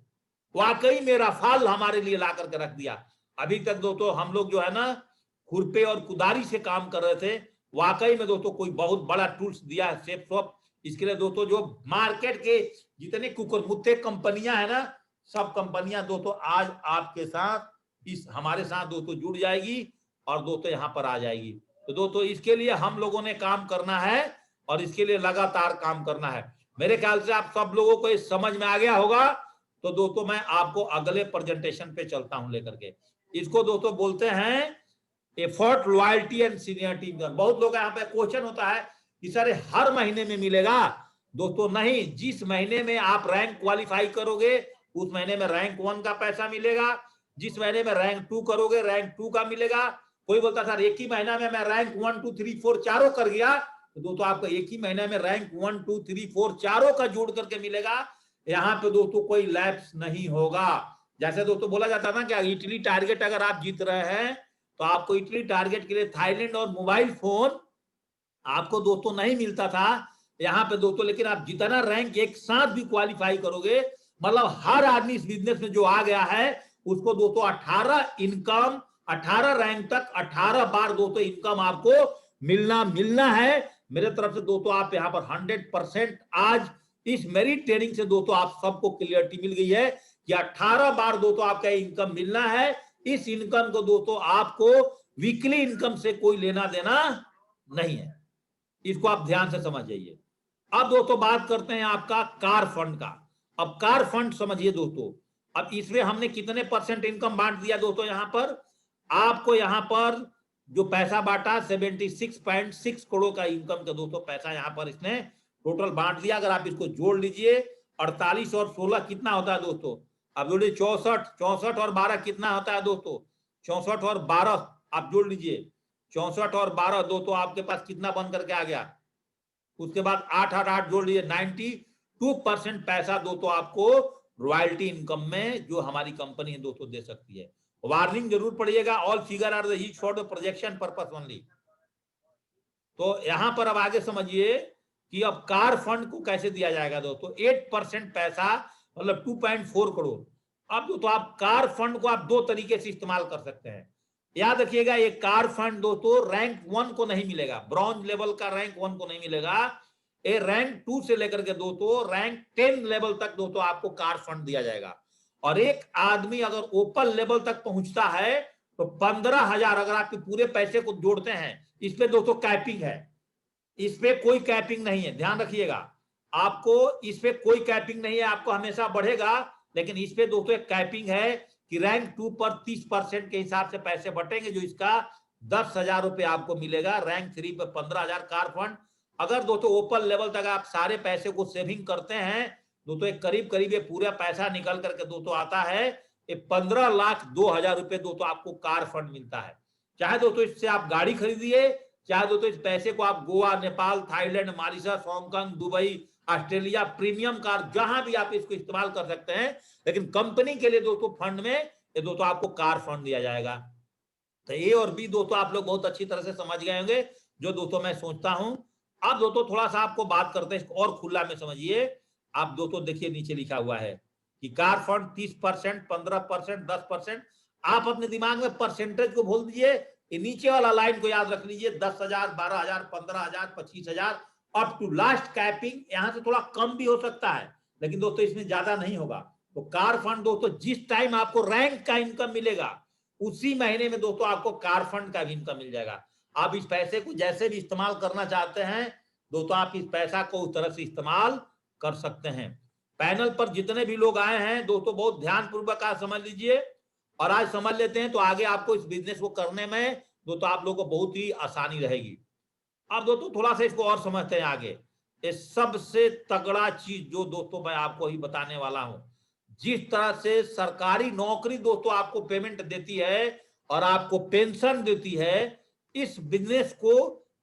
वाकई में रफाल हमारे लिए ला करके रख दिया। अभी तक दोस्तों हम लोग जो है ना खुरपे और कुदारी से काम कर रहे थे, वाकई में दोस्तों कोई बहुत बड़ा टूल्स दिया है सेफ शॉप। इसके लिए दोस्तों जो मार्केट के जितने कुकुरमुत्ते कंपनियां है ना, सब कंपनियां दोस्तों आज आपके साथ इस हमारे साथ दोस्तों जुड़ जाएगी और दोस्तों यहां पर आ जाएगी। तो दोस्तों इसके लिए हम लोगों ने काम करना है और इसके लिए लगातार काम करना है। मेरे ख्याल से आप सब लोगों को इस समझ में आ गया होगा। तो दोस्तों मैं आपको अगले प्रेजेंटेशन पे चलता हूं लेकर के। इसको दोस्तों बोलते हैं एफर्ट, लॉयल्टी एंड सीनियरिटी। बहुत लोग यहाँ पे क्वेश्चन होता है कि सर हर महीने में मिलेगा। दोस्तों नहीं, जिस महीने में आप रैंक क्वालिफाई करोगे उस महीने में रैंक 1 का पैसा मिलेगा, जिस महीने में रैंक 2 करोगे रैंक 2 का मिलेगा। कोई बोलता सर एक ही महीना में मैं रैंक 1 2 3 4 चारों कर गया, तो दोस्तों आपको एक ही महीने में रैंक 1 2 3 4 चारों का जोड़ करके मिलेगा। यहाँ पे दोस्तों कोई लैप्स नहीं होगा। जैसे दोस्तों बोला जाता ना कि इटली टारगेट अगर आप जीत रहे हैं तो आपको इटली टारगेट के लिए थाईलैंड और मोबाइल फोन आपको दोस्तों नहीं मिलता था यहाँ पे दोस्तों, लेकिन आप जितना रैंक एक साथ भी क्वालिफाई करोगे, मतलब हर आदमी इस बिजनेस में जो आ गया है उसको दोस्तों 18 इनकम, 18 रैंक तक 18 बार दोस्तों इनकम आपको मिलना है। मेरे तरफ से दोस्तों आप यहाँ पर 100% आज इस मेरिट ट्रेनिंग से दोस्तों आप सबको क्लियरिटी मिल गई है कि 18 बार दोस्तों आपका इनकम मिलना है। इस इनकम को दोस्तों आपको वीकली इनकम से कोई लेना देना नहीं है, इसको आप ध्यान से समझ जाइए। अब दोस्तों बात करते हैं आपका कार फंड का। अब कार फंड समझिए दोस्तों, अब इसमें हमने कितने % इनकम बांट दिया दोस्तों, यहां पर आपको यहां पर जो पैसा बांटा 76.6 करोड़ का इनकम का दोस्तों पैसा यहां पर इसने टोटल बांट दिया। अगर आप इसको जोड़ लीजिए 48 और 16 कितना होता है दोस्तों, आप जोड़िए 64 और 12 कितना होता है दोस्तों, 64 और 12 आप जोड़ लीजिए, 64 और 12 दोस्तों आपके पास कितना बन करके आ गया। उसके बाद 8 और 8 जोड़ लीजिए, 92% पैसा दोस्तों आपको रॉयल्टी इनकम में जो हमारी कंपनी है दोस्तों दे सकती है। वार्निंग जरूर पड़िएगा, all figure are the used for the projection purpose only. तो यहां पर अब आगे समझिए कि अब कार फंड को कैसे दिया जाएगा दोस्तों। 8% पैसा मतलब 2.4 करोड़। अब दोस्तों आप कार फंड को आप दो तरीके से इस्तेमाल कर सकते हैं। याद रखिएगा ये कार फंड दोस्तों रैंक 1 को नहीं मिलेगा, ब्रॉन्ज लेवल का रैंक 1 को नहीं मिलेगा। ये रैंक 2 से लेकर के दोस्तों रैंक 10 लेवल तक दोस्तों आपको कार फंड दिया जाएगा। और एक आदमी अगर ओपन लेवल तक पहुंचता है तो 15,000 अगर आपके पूरे पैसे को जोड़ते हैं, इस पे दोस्तों कैपिंग है, इस पे कोई कैपिंग नहीं है, ध्यान रखिएगा। आपको इस पे कोई कैपिंग नहीं है, आपको हमेशा बढ़ेगा। लेकिन इस पे दोस्तों एक कैपिंग है कि रैंक 2 पर 30% के हिसाब से पैसे बटेंगे, जो इसका 10,000 रुपए आपको मिलेगा। रैंक 3 पर 15,000 कार फंड। अगर दोस्तों ओपन लेवल तक आप सारे पैसे को सेविंग करते हैं दोस्तों, एक करीब करीब ये पूरा पैसा निकल करके दोस्तों आता है 15,02,000 रुपए दोस्तों आपको कार फंड मिलता है। चाहे दोस्तों इससे आप गाड़ी खरीदिए, चाहे दोस्तों इस पैसे को आप Goa, Nepal, Thailand, Mauritius, Hong Kong, Dubai, Australia, premium car, जहां भी आप इसको इस्तेमाल कर सकते हैं। लेकिन कंपनी के लिए दोस्तों फंड में ये दोस्तों आपको कार फंड दिया जाएगा। तो ए और बी दोस्तों आप लोग बहुत अच्छी तरह से समझ गए होंगे, जो दोस्तों मैं सोचता हूं। अब दोस्तों थोड़ा सा आपको बात करते हैं और खुला में समझिए। आप दोस्तों देखिए नीचे लिखा हुआ है कि कार फंड 30%, 15%, 10%। आप अपने दिमाग में परसेंटेज को भूल दीजिए, ये नीचे वाला लाइन को याद रख लीजिए। 10,000, 12,000, 15,000, 25,000 अप टू लास्ट कैपिंग। यहां से थोड़ा कम भी हो सकता है, लेकिन दोस्तों इसमें ज्यादा नहीं होगा। तो कार फंड दोस्तों जिस टाइम आपको रैंक का इनकम मिलेगा, उसी महीने में दोस्तों आपको कार फंड का भी इनकम मिल जाएगा। आप इस पैसे को जैसे भी इस्तेमाल करना चाहते हैं दोस्तों, आप इस पैसा को उस तरह से इस्तेमाल कर सकते हैं। पैनल पर जितने भी लोग आए हैं दोस्तों बहुत ध्यान पूर्वक आज समझ लीजिए, और आज समझ लेते हैं तो आगे आपको इस बिजनेस को करने में दोस्तों आप लोगों को बहुत ही आसानी रहेगी। अब दोस्तों थोड़ा सा इसको और समझते हैं आगे। ये सबसे तगड़ा चीज जो दोस्तों मैं आपको ही बताने वाला हूं, जिस तरह से सरकारी नौकरी दोस्तों आपको पेमेंट देती है और आपको पेंशन देती है, इस बिजनेस को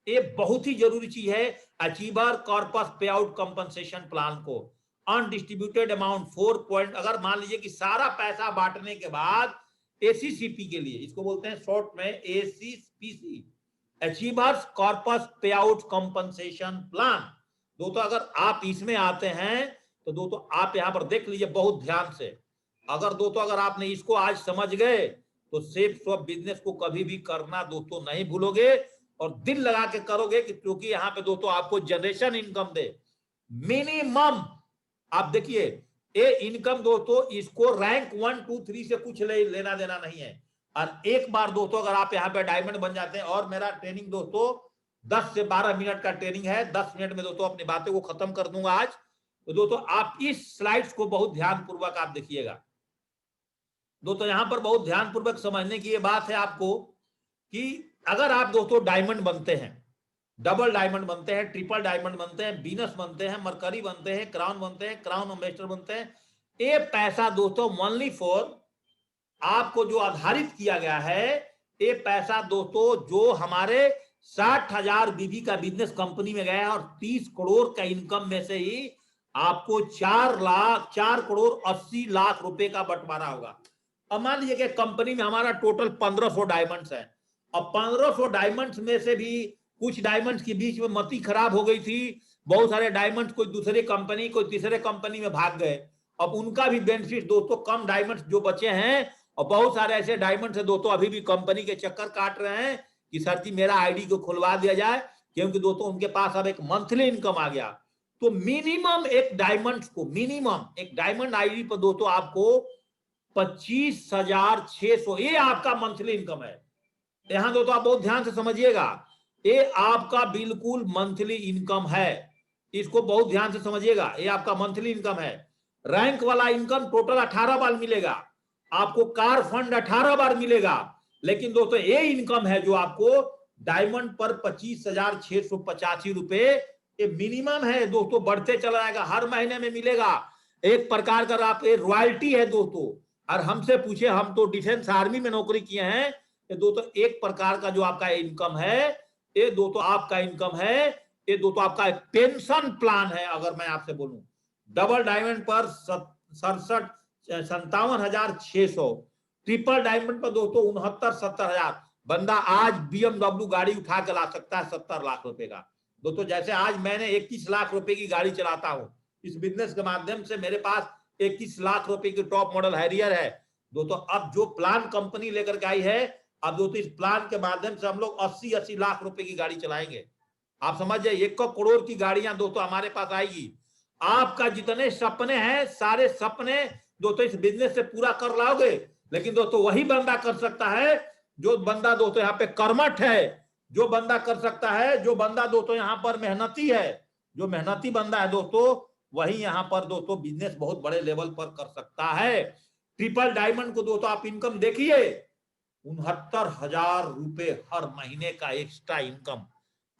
ये बहुत ही जरूरी चीज है। अचीवर कॉर्पस पे आउट कंपनसेशन प्लान को अनडिस्ट्रीब्यूटेड अमाउंट 4 पॉइंट, अगर मान लीजिए कि सारा पैसा बांटने के बाद एसीसीपी के लिए, इसको बोलते हैं शॉर्ट में एसीपीसी, अचीवर्स कॉर्पस पे आउट कंपनसेशन प्लान। दोस्तों अगर आप इसमें आते हैं तो दोस्तों आप यहां पर देख लीजिए बहुत ध्यान से। अगर दोस्तों अगर आपने इसको आज समझ गए तो सेफ स्वैप बिजनेस को कभी भी करना दोस्तों नहीं भूलोगे, और दिल लगा के करोगे कि क्योंकि यहाँ पे दोस्तों आपको जनरेशन इनकम दे मिनिमम। आप देखिए ये इनकम दोस्तों, इसको रैंक 1, 2, 3 से कुछ लेना देना नहीं है। और एक बार दोस्तों अगर आप यहाँ पे डायमंड बन जाते हैं, और मेरा ट्रेनिंग दोस्तों 10 से 12 मिनट का ट्रेनिंग है, 10 मिनट में दोस्तों अपनी बातें को खत्म कर दूंगा आज। तो दोस्तों आप इस स्लाइड्स को बहुत ध्यान पूर्वक आप देखिएगा। दोस्तों यहां पर बहुत ध्यान पूर्वक समझने की ये बात है आपको कि अगर आप दोस्तों डायमंड बनते हैं, डबल डायमंड बनते हैं, ट्रिपल डायमंड बनते हैं, बीनस बनते हैं, मरकरी बनते हैं, क्राउन बनते हैं, क्राउन एम्बेसडर बनते हैं, ये पैसा दोस्तों ओनली फॉर आपको जो आधारित किया गया है, ये पैसा दोस्तों जो हमारे 60,000 बीबी का बिजनेस कंपनी में गया है, और 30 करोड़ का इनकम में से ही आपको 4 करोड़ 80 लाख रुपए का बंटवारा होगा। अब मान लीजिए कि कंपनी में हमारा टोटल 1500 डायमंड्स है, और 1500 डायमंड्स में से भी कुछ डायमंड्स के बीच में मती खराब हो गई थी, बहुत सारे डायमंड्स कोई दूसरी कंपनी कोई तीसरे कंपनी में भाग गए। अब उनका भी बेनिफिट दोस्तों, कम डायमंड्स जो बचे हैं, और बहुत सारे ऐसे डायमंड्स है दोस्तों अभी भी कंपनी के चक्कर काट रहे हैं कि सर जी मेरा आईडी को खुलवा दिया जाए, क्योंकि दोस्तों उनके पास अब एक मंथली इनकम आ गया। तो मिनिमम एक डायमंड को, मिनिमम एक डायमंड आईडी पर दोस्तों आपको 25,600, ये आपका मंथली इनकम है। यहां दोस्तों आप बहुत ध्यान से समझिएगा, ये आपका बिल्कुल मंथली इनकम है, इसको बहुत ध्यान से समझिएगा, ये आपका मंथली इनकम है। रैंक वाला इनकम टोटल 18 बार मिलेगा आपको, कार फंड 18 बार मिलेगा। लेकिन दोस्तों ये इनकम है जो आपको डायमंड पर 25,685 रुपए, ये मिनिमम है दोस्तों, बढ़ते चला जाएगा, हर महीने में मिलेगा। एक प्रकार का आप ये रॉयल्टी है दोस्तों। और हमसे पूछे, हम तो डिफेंस आर्मी में नौकरी किए हैं, ये दोस्तों एक प्रकार का जो आपका इनकम है, ये दोस्तों आपका इनकम है, ये दोस्तों आपका पेंशन प्लान है। अगर मैं आपसे बोलूं डबल डायमंड पर 67 57,600। ट्रिपल डायमंड पर दोस्तों 69-70,000। बंदा आज BMW गाड़ी उठा के ला सकता है 70 लाख रुपए का। दोस्तों जैसे आज मैंने 21 लाख रुपए की गाड़ी चलाता हूं, इस बिजनेस के माध्यम से मेरे पास 21 लाख रुपए की टॉप मॉडल हैरियर है। दोस्तों अब जो प्लान कंपनी लेकर के आई है, अब दोस्तों इस प्लान के माध्यम से हम लोग 80-80 लाख रुपए की गाड़ी चलाएंगे। आप समझ जाइए, 1 करोड़ की गाड़ियां दोस्तों हमारे पास आएगी। आपका जितने सपने हैं सारे सपने दोस्तों इस बिजनेस से पूरा कर लाओगे। लेकिन दोस्तों वही बंदा कर सकता है जो बंदा दोस्तों यहाँ पे कर्मठ है, जो बंदा कर सकता है, जो बंदा दोस्तों यहाँ पर मेहनती है, जो मेहनती बंदा है दोस्तों, वही यहाँ पर दोस्तों बिजनेस बहुत बड़े लेवल पर कर सकता है। ट्रिपल डायमंड को दोस्तों आप इनकम देखिए, 69,000 रुपए हर महीने का एक्स्ट्रा इनकम।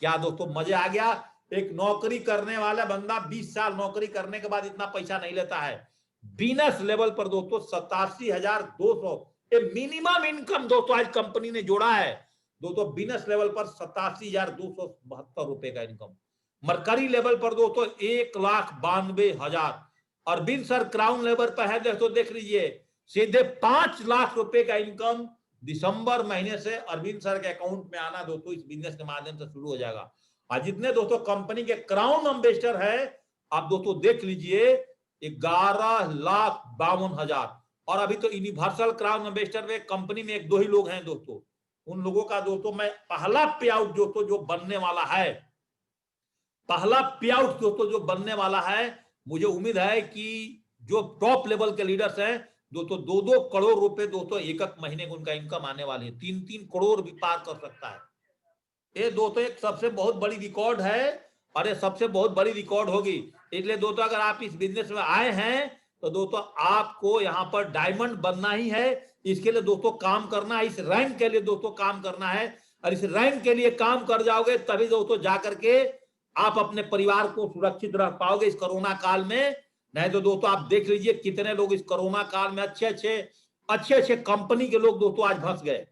क्या दोस्तों मजे आ गया? एक नौकरी करने वाला बंदा 20 साल नौकरी करने के बाद इतना पैसा नहीं लेता है। बिजनेस लेवल पर दोस्तों 87,200 मिनिमम इनकम दोस्तों आज कंपनी ने जोड़ा है। दोस्तों बिजनेस लेवल पर 87,272 रुपए का इनकम। मरकरी लेवल पर दोस्तों 1,92,000। अरविंद सर क्राउन लेवल पर है दोस्तों, देख लीजिए सीधे 5 लाख रुपए का इनकम दिसंबर महीने से अरविंद सर के अकाउंट में आना दोस्तों इस बिजनेस के माध्यम से शुरू हो जाएगा। और जितने दोस्तों कंपनी के क्राउन एम्बेसडर है आप दोस्तों देख लीजिए 11,52,000। और अभी तो यूनिवर्सल क्राउन एम्बेसडर में कंपनी में 1-2 ही लोग हैं दोस्तों। उन लोगों का दोस्तों मैं पहला पे आउट दोस्तों जो बनने वाला है, पहला पे आउट दोस्तों जो बनने वाला है, मुझे उम्मीद है कि जो टॉप लेवल के लीडर्स हैं दोस्तों 2-2 करोड़ रुपए दोस्तों एक महीने को उनका इनकम आने वाली है। 3-3 करोड़ भी पार कर सकता है। ये दोस्तों एक सबसे बहुत बड़ी रिकॉर्ड है और ये सबसे बहुत बड़ी रिकॉर्ड होगी। इसलिए दोस्तों अगर आप इस बिजनेस में आए हैं तो दोस्तों आपको यहाँ पर डायमंड बनना ही है। इसके लिए दोस्तों काम करना है, इस रैंक के लिए दोस्तों काम करना है। और इस रैंक के लिए काम कर जाओगे तभी दोस्तों जाकर के आप अपने परिवार को सुरक्षित रख पाओगे इस कोरोना काल में। नहीं तो दोस्तों आप देख लीजिए कितने लोग इस कोरोना काल में अच्छे कंपनी के लोग दोस्तों आज फंस गए।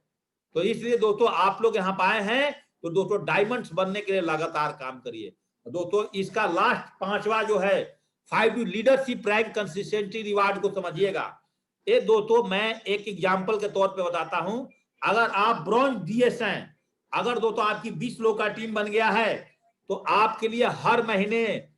तो इसलिए दोस्तों आप लोग यहाँ पाए हैं तो दोस्तों डायमंड्स बनने के लिए लगातार काम करिए। दोस्तों इसका लास्ट 5वां जो है 5 लीडरशिप रैंक कंसिस्टेंसी रिवार्ड को समझिएगा। ये दोस्तों मैं एक एग्जांपल के तौर पे बताता हूं। अगर आप ब्रॉन्ज डीएस हैं, अगर दोस्तों आपकी 20 लोग का टीम बन गया है तो आपके लिए हर महीने,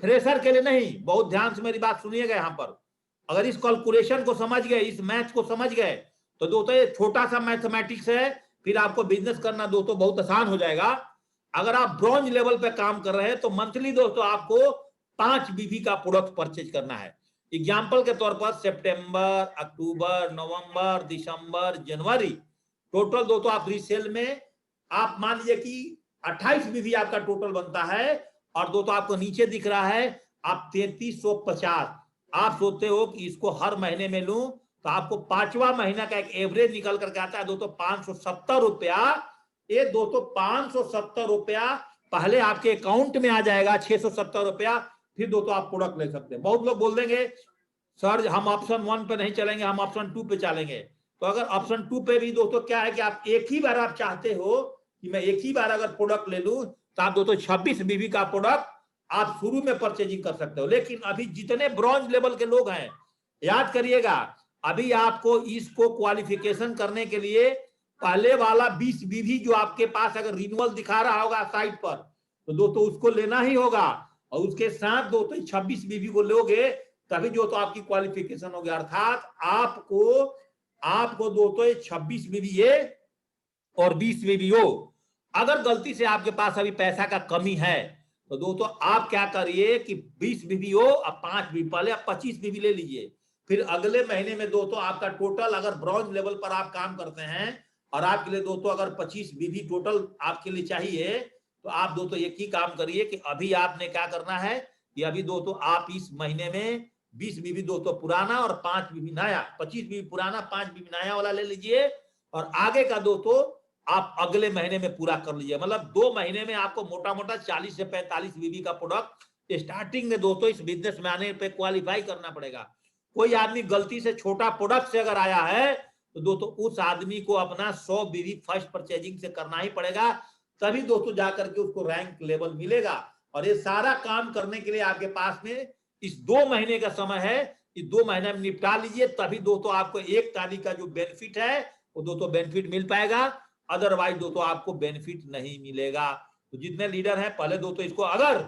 फ्रेशर के लिए नहीं, बहुत ध्यान से मेरी बात सुनिएगा यहाँ पर, अगर इस कैलकुलेशन को समझ गए, इस मैथ को समझ गए तो दोस्तों ये छोटा सा मैथमेटिक्स है, फिर आपको बिजनेस करना दोस्तों बहुत आसान हो जाएगा। अगर आप ब्रॉन्ज लेवल पे काम कर रहे हैं तो मंथली दोस्तों आपको 5 बीबी का प्रोडक्ट परचेज करना है। एग्जाम्पल के तौर पर सितंबर, अक्टूबर, नवंबर, दिसंबर, जनवरी, टोटल दोस्तों आप रीसेल में आप मान लीजिए कि 28 बीबी आपका टोटल बनता है। और दोस्तों आपको नीचे दिख रहा है आप 3350। आप सोचते हो कि इसको हर महीने में लूं तो आपको 5वां महीना का एक एवरेज निकल करके आता है दोस्तों 570 रुपया। ये दोस्तों 570 रुपया पहले आपके अकाउंट में आ जाएगा, 670 रुपया, फिर दोस्तों आप प्रोडक्ट ले सकते हैं। बहुत लोग बोल देंगे सर हम ऑप्शन 1 पे नहीं चलेंगे, हम ऑप्शन 2 पे चलेंगे। तो अगर ऑप्शन 2 पे भी दोस्तों क्या है कि आप एक ही बार आप चाहते हो कि मैं एक ही बार अगर प्रोडक्ट ले लूं तो आप दोस्तों 26 बीबी का प्रोडक्ट आप शुरू में परचेजिंग कर सकते हो। लेकिन अभी जितने ब्रॉन्ज लेवल के लोग हैं, याद करिएगा अभी आपको इसको क्वालिफिकेशन करने के लिए पहले वाला 20 बीबी जो आपके पास अगर रिन्यूअल दिखा रहा होगा साइट पर तो दोस्तों उसको लेना ही होगा। और उसके साथ दोस्तों 26 बीबी को लोगे तभी जो तो आपकी क्वालिफिकेशन होगी। अर्थात आपको दोस्तों 26 बीबी ये और 20 बीबी हो। अगर गलती से आपके पास अभी पैसा का कमी है तो दोस्तों आप क्या करिए कि 20 बीबी हो और 5 बीबी, पहले आप 25 बीबी ले लीजिए। फिर अगले महीने में दोस्तों आपका टोटल अगर ब्रॉन्ज लेवल पर आप काम करते हैं और आपके लिए दोस्तों अगर 25 बीबी टोटल आपके लिए चाहिए तो आप दोस्तों एक ही काम करिए कि अभी आपने क्या करना है कि अभी दोस्तों आप इस महीने में 20 बीबी दोस्तों पुराना और 5 बीबी नया, 25 बीबी पुराना 5 बीबी नया वाला ले लीजिए और आगे का दोस्तों आप अगले महीने में पूरा कर लीजिए। मतलब 2 महीने में आपको मोटा मोटा 40 से 45 बीबी का प्रोडक्ट स्टार्टिंग में दोस्तों इस बिजनेस में आने पे क्वालिफाई करना पड़ेगा। कोई आदमी गलती से छोटा प्रोडक्ट से अगर आया है तो दोस्तों उस आदमी को अपना 100 बीबी फर्स्ट परचेजिंग से करना ही पड़ेगा, तभी दोस्तों जाकर के उसको रैंक लेवल मिलेगा। और ये सारा काम करने के लिए आपके पास में इस 2 महीने का समय है। इस 2 महीने में निपटा लीजिए, तभी दोस्तों आपको 1 तारीख का जो बेनिफिट है वो दोस्तों बेनिफिट मिल पाएगा, अदरवाइज दोस्तों आपको बेनिफिट नहीं मिलेगा। तो जितने लीडर हैं पहले दोस्तों इसको, अगर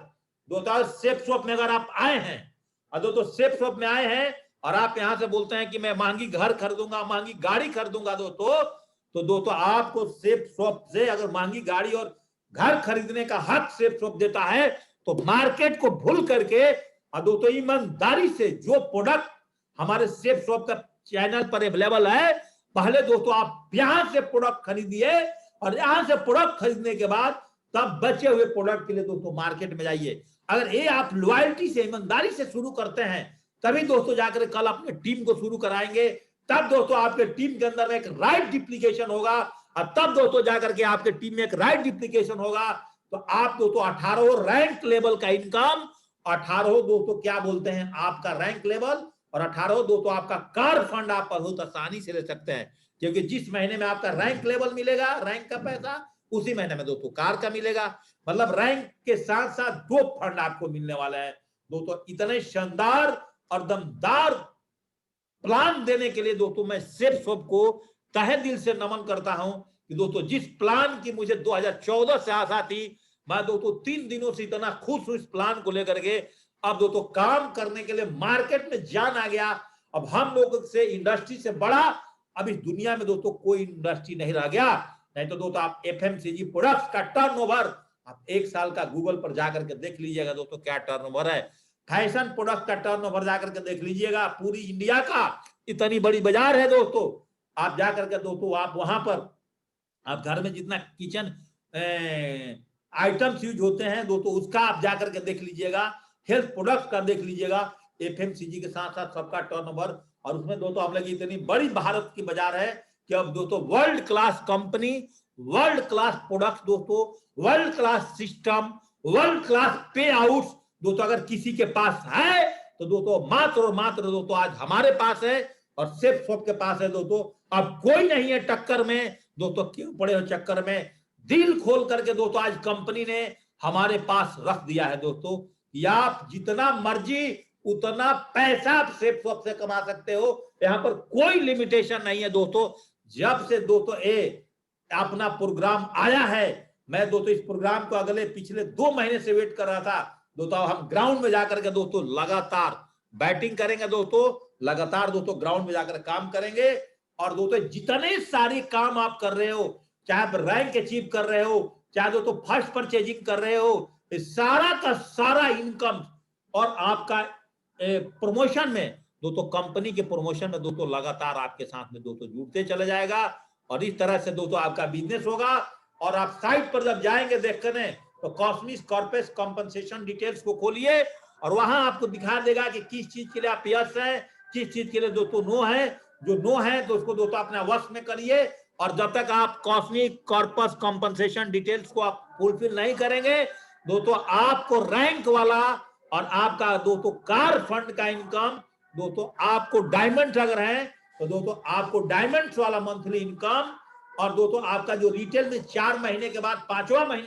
दोस्तों सेफ शॉप में अगर आप आए हैं और दोस्तों सेफ शॉप में आए हैं और आप यहां से बोलते हैं कि मैं महंगी घर खरीदूंगा, महंगी गाड़ी खरीदूंगा दोस्तों, तो दोस्तों आपको सेफ शॉप से अगर महंगी गाड़ी और घर खरीदने का हक सेफ शॉप देता है, तो मार्केट को भूल करके और दोस्तों ईमानदारी से जो प्रोडक्ट हमारे सेफ शॉप का चैनल पर अवेलेबल है, पहले दोस्तों आप यहां से प्रोडक्ट खरीदिए और यहां से प्रोडक्ट खरीदने के बाद तब बचे हुए प्रोडक्ट के लिए दोस्तों मार्केट में जाइए। अगर ये आप लॉयल्टी से, ईमानदारी से शुरू करते हैं, तभी दोस्तों जाकर कल अपने टीम को शुरू कराएंगे, तब दोस्तों आपके टीम के अंदर में एक राइट डिप्लीकेशन होगा और तब दोस्तों जाकर के आपके टीम में एक राइट डिप्लीकेशन होगा, तो आप दोस्तों 18 रैंक लेवल का इनकम, 18 दोस्तों क्या बोलते हैं आपका रैंक लेवल, और 18 दोस्तों आपका कार फंड आप बहुत आसानी से ले सकते हैं, क्योंकि जिस महीने में आपका रैंक लेवल मिलेगा, रैंक का पैसा, उसी महीने में दोस्तों कार का मिलेगा। मतलब रैंक के साथ साथ 2 फंड आपको मिलने वाला है दोस्तों। इतने शानदार और दमदार प्लान देने के लिए दोस्तों मैं सेफ शॉप को तहे दिल से नमन करता हूं कि दोस्तों जिस प्लान की मुझे 2014 से आशा थी, मैं दोस्तों 3 दिनों से इतना खुश हूं इस प्लान को लेकर के। अब दोस्तों काम करने के लिए मार्केट में जान आ गया। अब हम लोग से इंडस्ट्री से बड़ा अब इस दुनिया में दोस्तों कोई इंडस्ट्री नहीं रह गया। नहीं तो दोस्तों आप एफएमसीजी प्रोडक्ट्स का टर्नओवर आप 1 साल का गूगल पर जाकर के देख लीजिएगा दोस्तों क्या टर्नओवर है। फैशन प्रोडक्ट का टर्नओवर जाकर के देख लीजिएगा, पूरी इंडिया का इतनी बड़ी बाजार है दोस्तों। आप जाकर के दोस्तों आप वहां पर आप घर में जितना किचन आइटम्स यूज होते हैं दोस्तों उसका आप जाकर के देख लीजिएगा, हेल्थ प्रोडक्ट का देख लीजिएगा, एफएमसीजी के साथ साथ सबका टर्नओवर। और उसमें दोस्तों हम लोग इतनी बड़ी भारत की बाजार है कि अब दोस्तों world class company, world class product दोस्तों, world class system, world class pay out दोस्तों अगर किसी के पास है तो दोस्तों मात्र और मात्र दोस्तों आज हमारे पास है और सेफ शॉप के पास है दोस्तों। अब कोई नहीं है टक्कर में दोस्तों, क्यों पड़े हो चक्कर में। दिल खोल करके दोस्तों आज कंपनी ने हमारे पास रख दिया है दोस्तों, या आप जितना मर्जी उतना पैसा आप सेफ शॉप से कमा सकते हो, यहाँ पर कोई लिमिटेशन नहीं है दोस्तों। जब से दोस्तों अपना प्रोग्राम आया है, मैं दोस्तों इस प्रोग्राम को अगले पिछले 2 महीने से वेट कर रहा था दोस्तों। हम ग्राउंड में जाकर के दोस्तों लगातार बैटिंग करेंगे दोस्तों, लगातार दोस्तों ग्राउंड में जाकर काम करेंगे। और दोस्तों जितने सारे काम आप कर रहे हो, चाहे आप रैंक अचीव कर रहे हो, चाहे दोस्तों फर्स्ट परचेजिंग कर रहे हो, सारा का सारा इनकम और आपका प्रमोशन में दोस्तों, कंपनी के प्रमोशन में दोस्तों लगातार आपके साथ में दोस्तों जुड़ते चले जाएगा। और इस तरह से दोस्तों आपका बिजनेस होगा। और आप साइट पर जब जाएंगे देखने तो कॉस्मिक कॉर्पस कॉम्पनसेशन डिटेल्स को खोलिए और वहां आपको दिखा देगा कि किस चीज के लिए आप यस है, किस चीज के लिए दोस्तों नो है। जो नो है तो उसको दोस्तों अपने वश में करिए। और जब तक आप कॉस्मिक कॉर्पस कॉम्पनसेशन डिटेल्स को आप फुलफिल नहीं करेंगे दोस्तों, आपको रैंक वाला और आपका दोस्तों कार फंड का इनकम दोस्तों, आपको डायमंड अगर है तो दोस्तों आपको डायमंड्स वाला मंथली इनकम, और दोस्तों आपका जो रिटेल में 4 महीने के बाद 5वां महीने